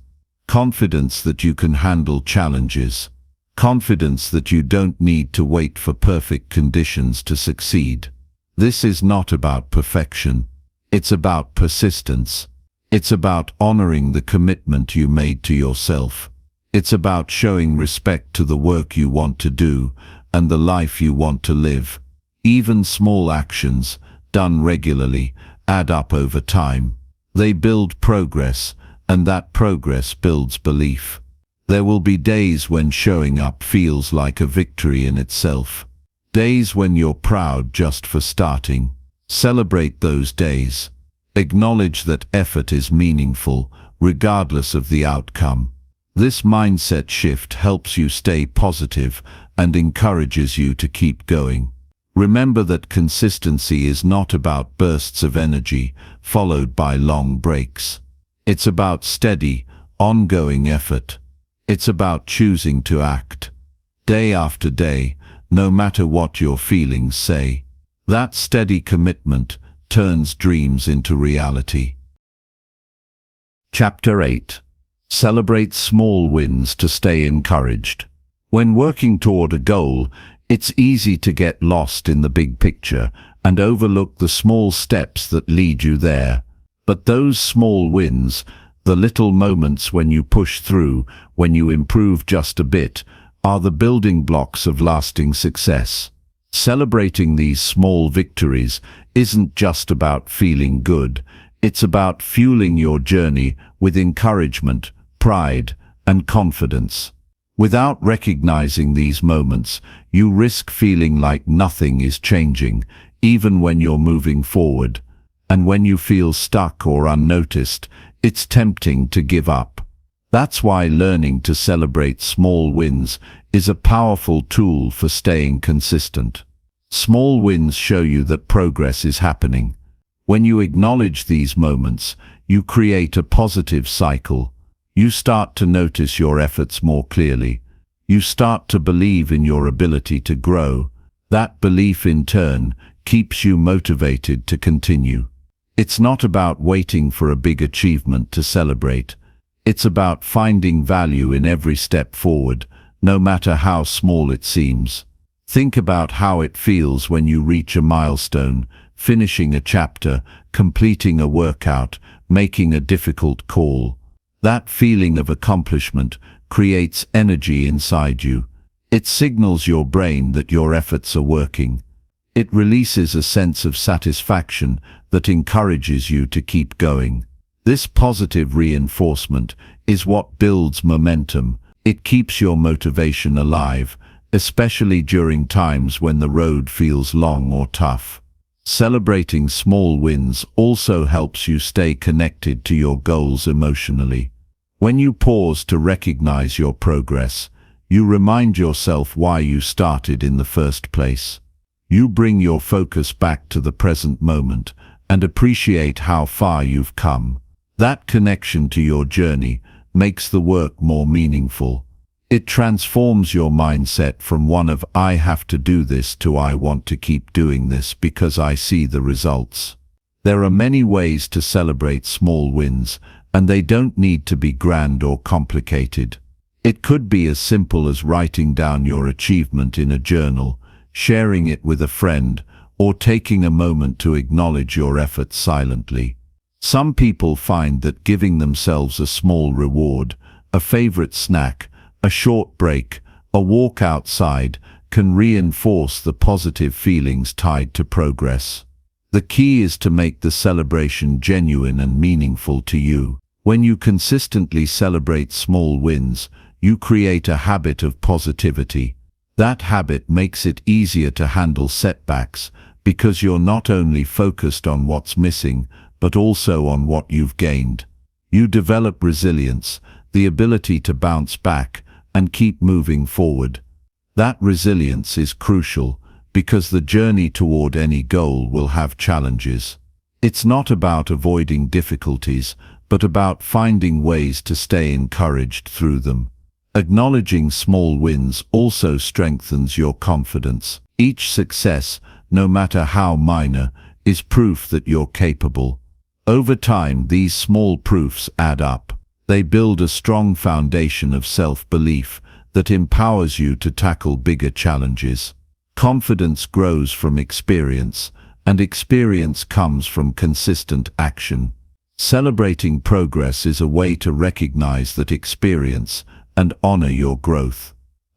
Confidence that you can handle challenges. Confidence that you don't need to wait for perfect conditions to succeed. This is not about perfection. It's about persistence. It's about honoring the commitment you made to yourself. It's about showing respect to the work you want to do and the life you want to live. Even small actions, done regularly, add up over time. They build progress, and that progress builds belief. There will be days when showing up feels like a victory in itself. Days when you're proud just for starting. Celebrate those days. Acknowledge that effort is meaningful, regardless of the outcome. This mindset shift helps you stay positive and encourages you to keep going. Remember that consistency is not about bursts of energy followed by long breaks. It's about steady, ongoing effort. It's about choosing to act. Day after day, no matter what your feelings say. That steady commitment turns dreams into reality. Chapter 8. Celebrate small wins to stay encouraged. When working toward a goal, it's easy to get lost in the big picture and overlook the small steps that lead you there. But those small wins, the little moments when you push through, when you improve just a bit, are the building blocks of lasting success. Celebrating these small victories isn't just about feeling good. It's about fueling your journey with encouragement, pride, and confidence. Without recognizing these moments, you risk feeling like nothing is changing, even when you're moving forward. And when you feel stuck or unnoticed, it's tempting to give up. That's why learning to celebrate small wins is a powerful tool for staying consistent. Small wins show you that progress is happening. When you acknowledge these moments, you create a positive cycle. You start to notice your efforts more clearly. You start to believe in your ability to grow. That belief, in turn, keeps you motivated to continue. It's not about waiting for a big achievement to celebrate. It's about finding value in every step forward, no matter how small it seems. Think about how it feels when you reach a milestone, finishing a chapter, completing a workout, making a difficult call. That feeling of accomplishment creates energy inside you. It signals your brain that your efforts are working. It releases a sense of satisfaction that encourages you to keep going. This positive reinforcement is what builds momentum. It keeps your motivation alive, especially during times when the road feels long or tough. Celebrating small wins also helps you stay connected to your goals emotionally. When you pause to recognize your progress, you remind yourself why you started in the first place. You bring your focus back to the present moment and appreciate how far you've come. That connection to your journey makes the work more meaningful. It transforms your mindset from one of "I have to do this" to "I want to keep doing this because I see the results." There are many ways to celebrate small wins, and they don't need to be grand or complicated. It could be as simple as writing down your achievement in a journal, sharing it with a friend, or taking a moment to acknowledge your efforts silently. Some people find that giving themselves a small reward, a favorite snack, a short break, a walk outside, can reinforce the positive feelings tied to progress. The key is to make the celebration genuine and meaningful to you. When you consistently celebrate small wins, you create a habit of positivity. That habit makes it easier to handle setbacks because you're not only focused on what's missing, but also on what you've gained. You develop resilience, the ability to bounce back and keep moving forward. That resilience is crucial because the journey toward any goal will have challenges. It's not about avoiding difficulties, but about finding ways to stay encouraged through them. Acknowledging small wins also strengthens your confidence. Each success, no matter how minor, is proof that you're capable. Over time, these small proofs add up. They build a strong foundation of self-belief that empowers you to tackle bigger challenges. Confidence grows from experience, and experience comes from consistent action. Celebrating progress is a way to recognize that experience and honor your growth.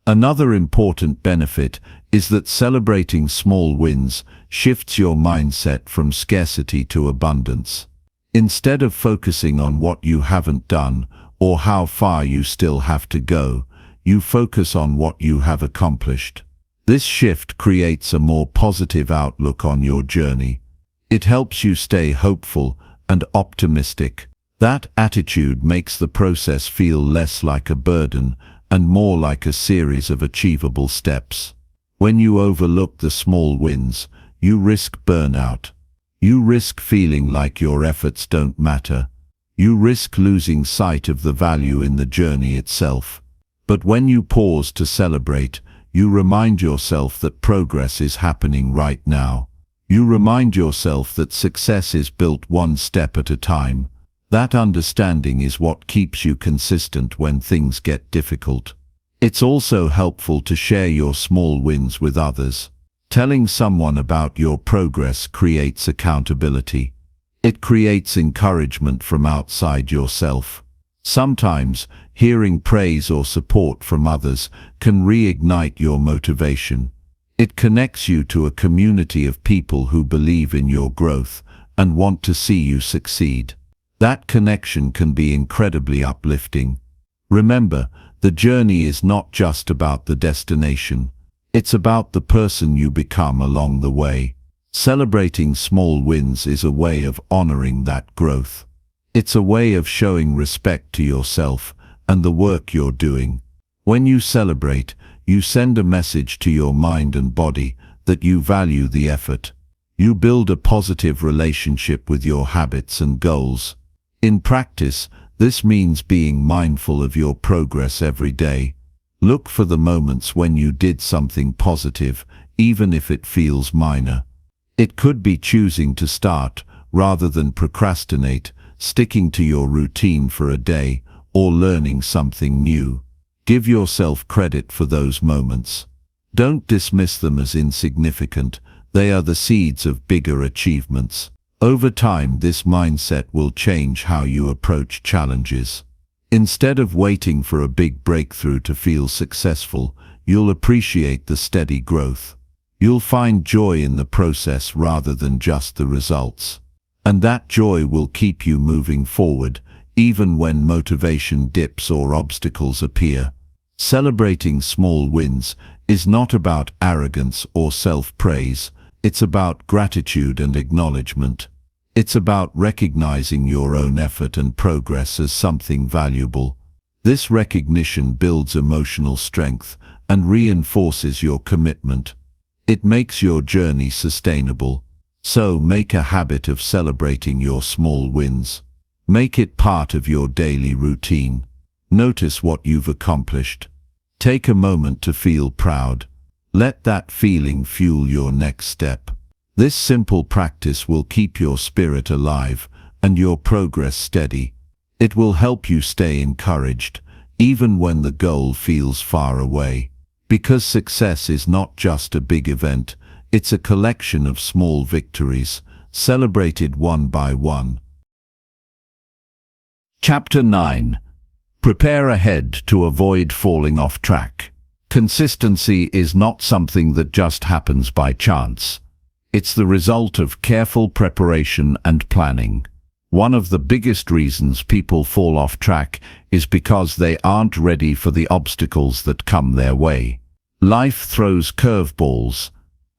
Another important benefit is that celebrating small wins shifts your mindset from scarcity to abundance. Instead of focusing on what you haven't done or how far you still have to go, you focus on what you have accomplished. This shift creates a more positive outlook on your journey. It helps you stay hopeful and optimistic. That attitude makes the process feel less like a burden and more like a series of achievable steps. When you overlook the small wins, you risk burnout. You risk feeling like your efforts don't matter. You risk losing sight of the value in the journey itself. But when you pause to celebrate, you remind yourself that progress is happening right now. You remind yourself that success is built one step at a time. That understanding is what keeps you consistent when things get difficult. It's also helpful to share your small wins with others. Telling someone about your progress creates accountability. It creates encouragement from outside yourself. Sometimes, hearing praise or support from others can reignite your motivation. It connects you to a community of people who believe in your growth and want to see you succeed. That connection can be incredibly uplifting. Remember, the journey is not just about the destination. It's about the person you become along the way. Celebrating small wins is a way of honoring that growth. It's a way of showing respect to yourself and the work you're doing. When you celebrate, you send a message to your mind and body that you value the effort. You build a positive relationship with your habits and goals. In practice, this means being mindful of your progress every day. Look for the moments when you did something positive, even if it feels minor. It could be choosing to start rather than procrastinate, sticking to your routine for a day, or learning something new. Give yourself credit for those moments. Don't dismiss them as insignificant. They are the seeds of bigger achievements. Over time, this mindset will change how you approach challenges. Instead of waiting for a big breakthrough to feel successful, you'll appreciate the steady growth. You'll find joy in the process rather than just the results. And that joy will keep you moving forward, even when motivation dips or obstacles appear. Celebrating small wins is not about arrogance or self-praise. It's about gratitude and acknowledgement. It's about recognizing your own effort and progress as something valuable. This recognition builds emotional strength and reinforces your commitment. It makes your journey sustainable. So make a habit of celebrating your small wins. Make it part of your daily routine. Notice what you've accomplished. Take a moment to feel proud. Let that feeling fuel your next step. This simple practice will keep your spirit alive and your progress steady. It will help you stay encouraged, even when the goal feels far away. Because success is not just a big event, it's a collection of small victories, celebrated one by one. Chapter 9. Prepare ahead to avoid falling off track. Consistency is not something that just happens by chance. It's the result of careful preparation and planning. One of the biggest reasons people fall off track is because they aren't ready for the obstacles that come their way. Life throws curveballs,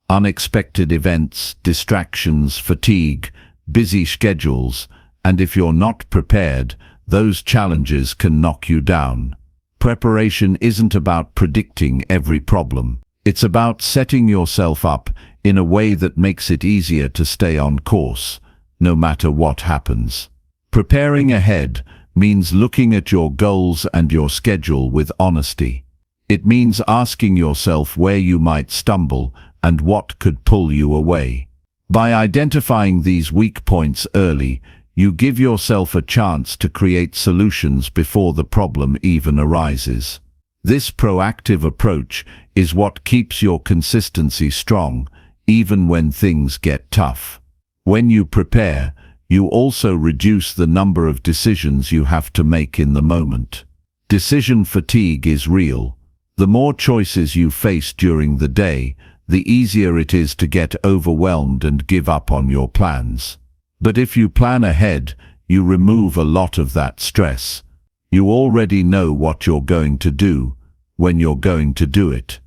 unexpected events, distractions, fatigue, busy schedules, and if you're not prepared, those challenges can knock you down. Preparation isn't about predicting every problem. It's about setting yourself up in a way that makes it easier to stay on course, no matter what happens. Preparing ahead means looking at your goals and your schedule with honesty. It means asking yourself where you might stumble and what could pull you away. By identifying these weak points early, you give yourself a chance to create solutions before the problem even arises. This proactive approach is what keeps your consistency strong, even when things get tough. When you prepare, you also reduce the number of decisions you have to make in the moment. Decision fatigue is real. The more choices you face during the day, the easier it is to get overwhelmed and give up on your plans. But if you plan ahead, you remove a lot of that stress. You already know what you're going to do, when you're going to do it,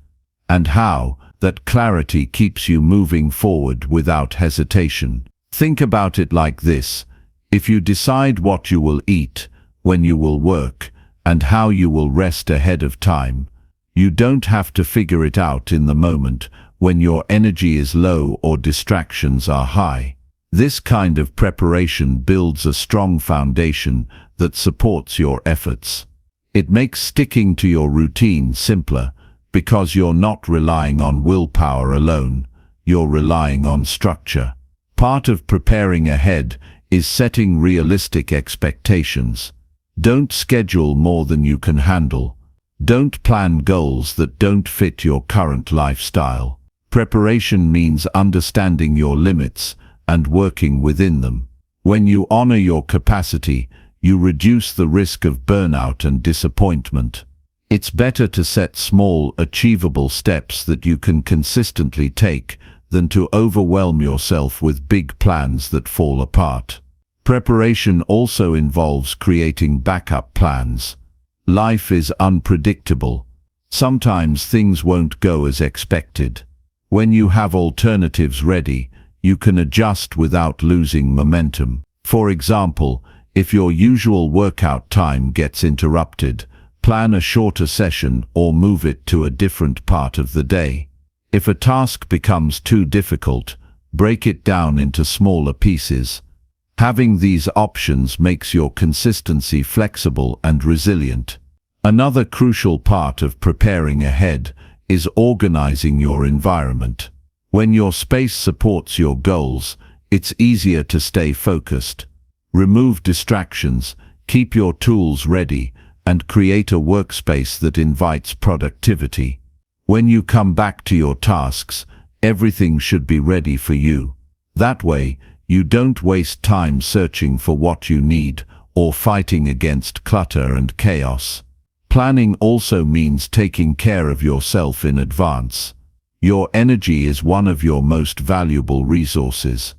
and how. That clarity keeps you moving forward without hesitation. Think about it like this: if you decide what you will eat, when you will work, and how you will rest ahead of time, you don't have to figure it out in the moment when your energy is low or distractions are high. This kind of preparation builds a strong foundation that supports your efforts. It makes sticking to your routine simpler because you're not relying on willpower alone, you're relying on structure. Part of preparing ahead is setting realistic expectations. Don't schedule more than you can handle. Don't plan goals that don't fit your current lifestyle. Preparation means understanding your limits and working within them. When you honor your capacity, you reduce the risk of burnout and disappointment. It's better to set small, achievable steps that you can consistently take than to overwhelm yourself with big plans that fall apart. Preparation also involves creating backup plans. Life is unpredictable. Sometimes things won't go as expected. When you have alternatives ready, you can adjust without losing momentum. For example, if your usual workout time gets interrupted, plan a shorter session or move it to a different part of the day. If a task becomes too difficult, break it down into smaller pieces. Having these options makes your consistency flexible and resilient. Another crucial part of preparing ahead is organizing your environment. When your space supports your goals, it's easier to stay focused. Remove distractions, keep your tools ready, and create a workspace that invites productivity. When you come back to your tasks, everything should be ready for you. That way, you don't waste time searching for what you need or fighting against clutter and chaos. Planning also means taking care of yourself in advance. Your energy is one of your most valuable resources.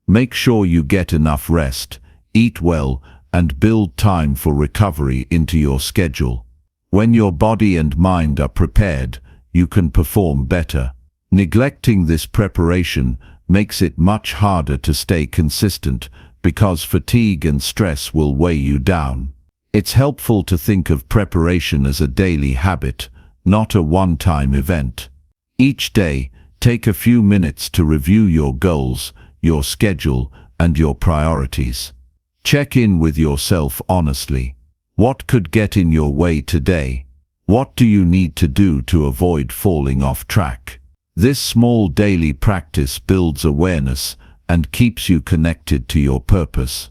Make sure you get enough rest, eat well, and build time for recovery into your schedule. When your body and mind are prepared, you can perform better. Neglecting this preparation makes it much harder to stay consistent because fatigue and stress will weigh you down. It's helpful to think of preparation as a daily habit, not a one-time event. Each day, take a few minutes to review your goals, your schedule, and your priorities. Check in with yourself honestly. What could get in your way today? What do you need to do to avoid falling off track? This small daily practice builds awareness and keeps you connected to your purpose.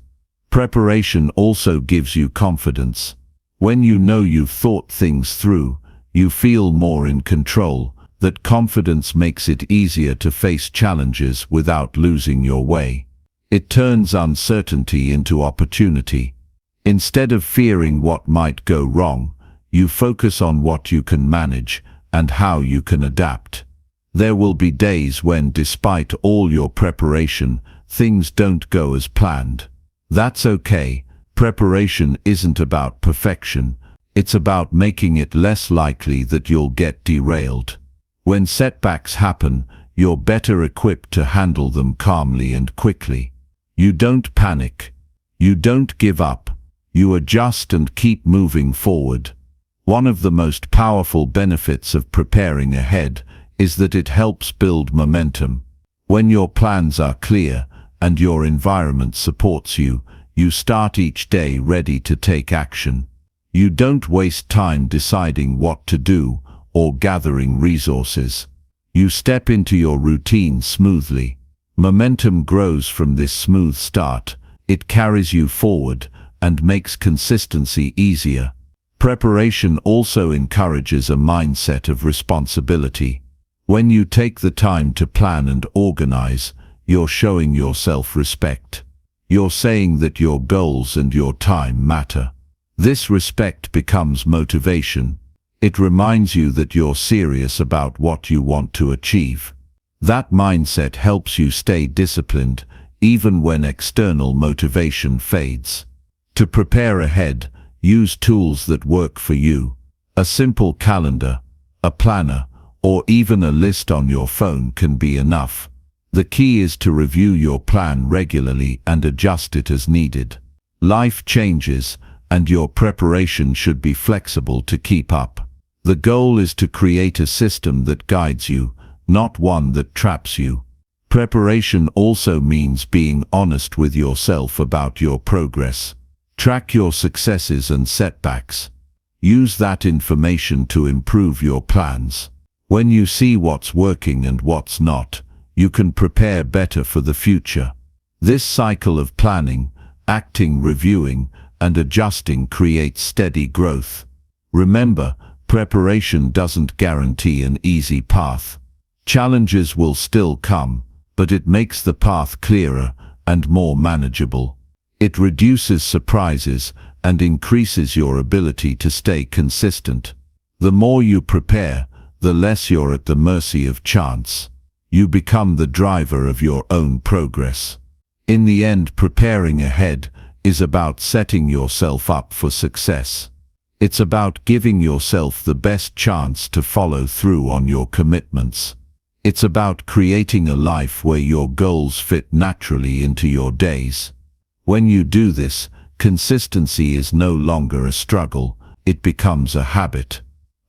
Preparation also gives you confidence. When you know you've thought things through, you feel more in control. That confidence makes it easier to face challenges without losing your way. It turns uncertainty into opportunity. Instead of fearing what might go wrong, you focus on what you can manage and how you can adapt. There will be days when, despite all your preparation, things don't go as planned. That's okay. Preparation isn't about perfection. It's about making it less likely that you'll get derailed. When setbacks happen, you're better equipped to handle them calmly and quickly. You don't panic. You don't give up. You adjust and keep moving forward. One of the most powerful benefits of preparing ahead is that it helps build momentum. When your plans are clear and your environment supports you, You start each day ready to take action. You don't waste time deciding what to do or gathering resources. You step into your routine smoothly. Momentum grows from this smooth start. It carries you forward and makes consistency easier. Preparation also encourages a mindset of responsibility. When you take the time to plan and organize, you're showing yourself respect. You're saying that your goals and your time matter. This respect becomes motivation. It reminds you that you're serious about what you want to achieve. That mindset helps you stay disciplined, even when external motivation fades. To prepare ahead, use tools that work for you. A simple calendar, a planner, or even a list on your phone can be enough. The key is to review your plan regularly and adjust it as needed. Life changes, and your preparation should be flexible to keep up. The goal is to create a system that guides you, not one that traps you. Preparation also means being honest with yourself about your progress. Track your successes and setbacks. Use that information to improve your plans. When you see what's working and what's not, you can prepare better for the future. This cycle of planning, acting, reviewing, and adjusting creates steady growth. Remember, preparation doesn't guarantee an easy path. Challenges will still come, but it makes the path clearer and more manageable. It reduces surprises and increases your ability to stay consistent. The more you prepare, the less you're at the mercy of chance. You become the driver of your own progress. In the end, preparing ahead is about setting yourself up for success. It's about giving yourself the best chance to follow through on your commitments. It's about creating a life where your goals fit naturally into your days. When you do this, consistency is no longer a struggle, it becomes a habit,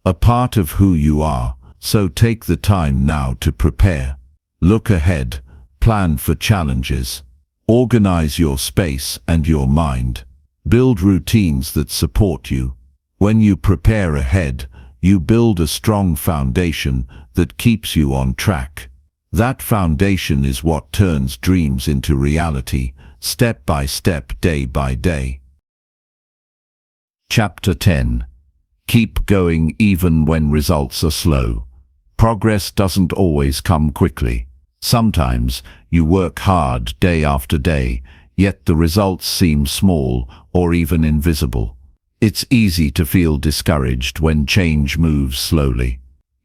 a part of who you are. So take the time now to prepare. Look ahead, plan for challenges. Organize your space and your mind. Build routines that support you. When you prepare ahead, you build a strong foundation that keeps you on track. That foundation is what turns dreams into reality, step by step, day by day. Chapter 10. Keep going even when results are slow. Progress doesn't always come quickly. Sometimes you work hard day after day, yet the results seem small or even invisible. It's easy to feel discouraged when change moves slowly.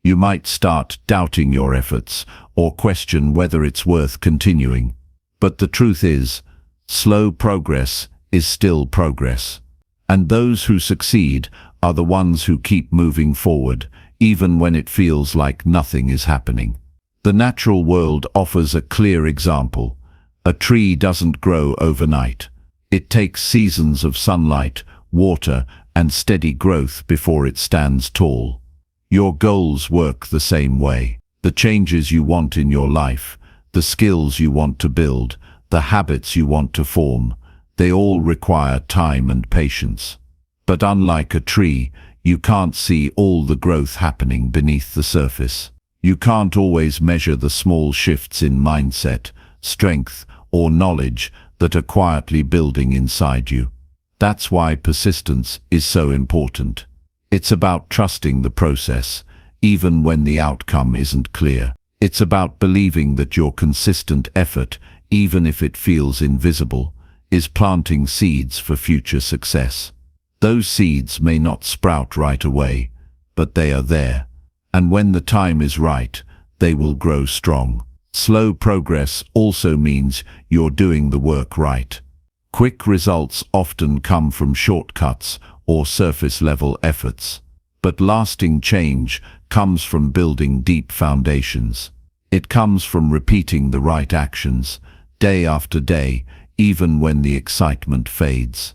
You might start doubting your efforts or question whether it's worth continuing. But the truth is, slow progress is still progress. And those who succeed are the ones who keep moving forward, even when it feels like nothing is happening. The natural world offers a clear example. A tree doesn't grow overnight. It takes seasons of sunlight, water, and steady growth before it stands tall. Your goals work the same way. The changes you want in your life, the skills you want to build, the habits you want to form, they all require time and patience. But unlike a tree, you can't see all the growth happening beneath the surface. You can't always measure the small shifts in mindset, strength, or knowledge that are quietly building inside you. That's why persistence is so important. It's about trusting the process, even when the outcome isn't clear. It's about believing that your consistent effort, even if it feels invisible, is planting seeds for future success. Those seeds may not sprout right away, but they are there. And when the time is right, they will grow strong. Slow progress also means you're doing the work right. Quick results often come from shortcuts or surface-level efforts. But lasting change comes from building deep foundations. It comes from repeating the right actions, day after day, even when the excitement fades.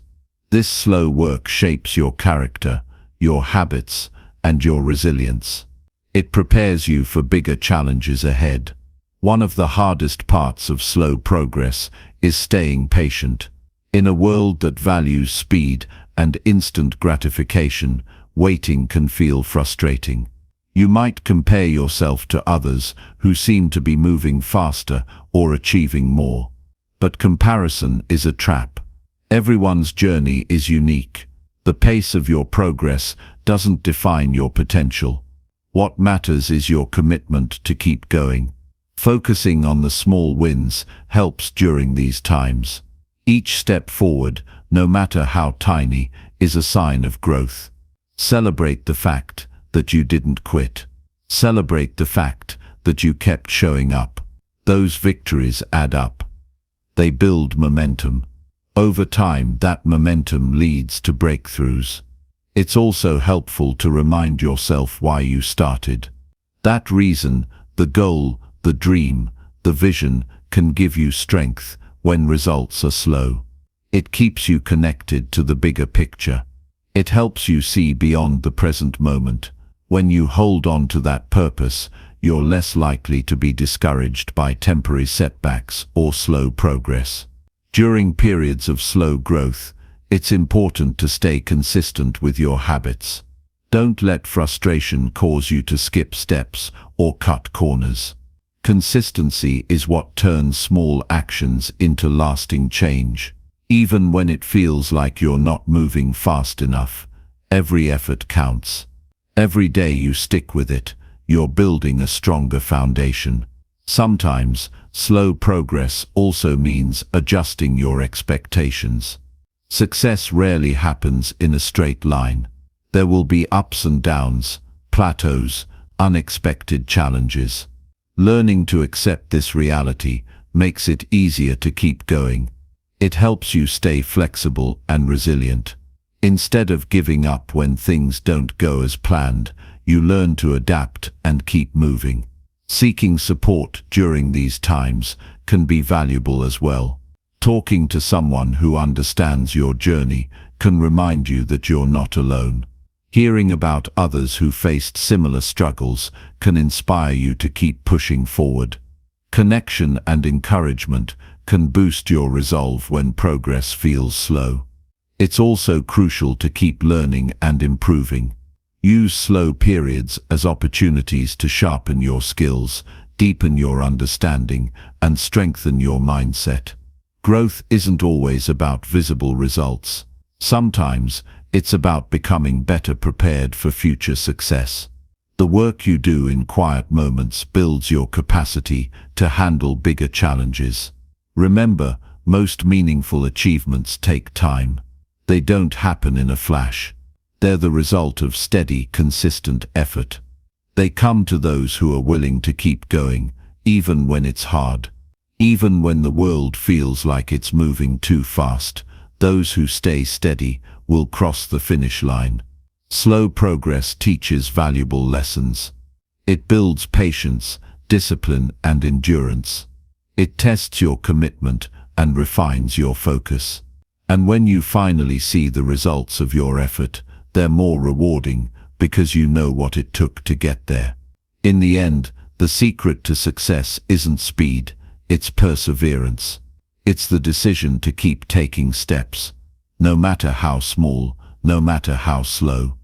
This slow work shapes your character, your habits, and your resilience. It prepares you for bigger challenges ahead. One of the hardest parts of slow progress is staying patient. In a world that values speed and instant gratification, waiting can feel frustrating. You might compare yourself to others who seem to be moving faster or achieving more. But comparison is a trap. Everyone's journey is unique. The pace of your progress doesn't define your potential. What matters is your commitment to keep going. Focusing on the small wins helps during these times. Each step forward, no matter how tiny, is a sign of growth. Celebrate the fact that you didn't quit. Celebrate the fact that you kept showing up. Those victories add up. They build momentum. Over time, that momentum leads to breakthroughs. It's also helpful to remind yourself why you started. That reason, the goal, the dream, the vision, can give you strength when results are slow. It keeps you connected to the bigger picture. It helps you see beyond the present moment. When you hold on to that purpose, you're less likely to be discouraged by temporary setbacks or slow progress. During periods of slow growth, it's important to stay consistent with your habits. Don't let frustration cause you to skip steps or cut corners. Consistency is what turns small actions into lasting change. Even when it feels like you're not moving fast enough, every effort counts. Every day you stick with it, you're building a stronger foundation. Sometimes, slow progress also means adjusting your expectations. Success rarely happens in a straight line. There will be ups and downs, plateaus, unexpected challenges. Learning to accept this reality makes it easier to keep going. It helps you stay flexible and resilient. Instead of giving up when things don't go as planned, you learn to adapt and keep moving. Seeking support during these times can be valuable as well. Talking to someone who understands your journey can remind you that you're not alone. Hearing about others who faced similar struggles can inspire you to keep pushing forward. Connection and encouragement can boost your resolve when progress feels slow. It's also crucial to keep learning and improving. Use slow periods as opportunities to sharpen your skills, deepen your understanding, and strengthen your mindset. Growth isn't always about visible results. Sometimes, it's about becoming better prepared for future success. The work you do in quiet moments builds your capacity to handle bigger challenges. Remember, most meaningful achievements take time. They don't happen in a flash. They're the result of steady, consistent effort. They come to those who are willing to keep going, even when it's hard. Even when the world feels like it's moving too fast, those who stay steady will cross the finish line. Slow progress teaches valuable lessons. It builds patience, discipline, and endurance. It tests your commitment and refines your focus. And when you finally see the results of your effort, they're more rewarding because you know what it took to get there. In the end, the secret to success isn't speed, it's perseverance. It's the decision to keep taking steps, no matter how small, no matter how slow.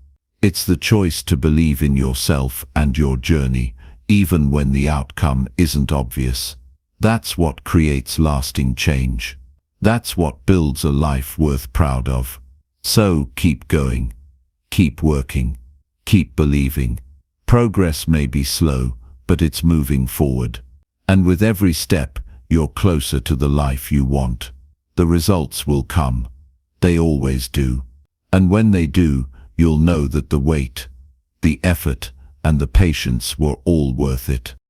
It's the choice to believe in yourself and your journey, even when the outcome isn't obvious. That's what creates lasting change. That's what builds a life worth proud of. So keep going. Keep working. Keep believing. Progress may be slow, but it's moving forward. And with every step, you're closer to the life you want. The results will come. They always do. And when they do, you'll know that the wait, the effort, and the patience were all worth it.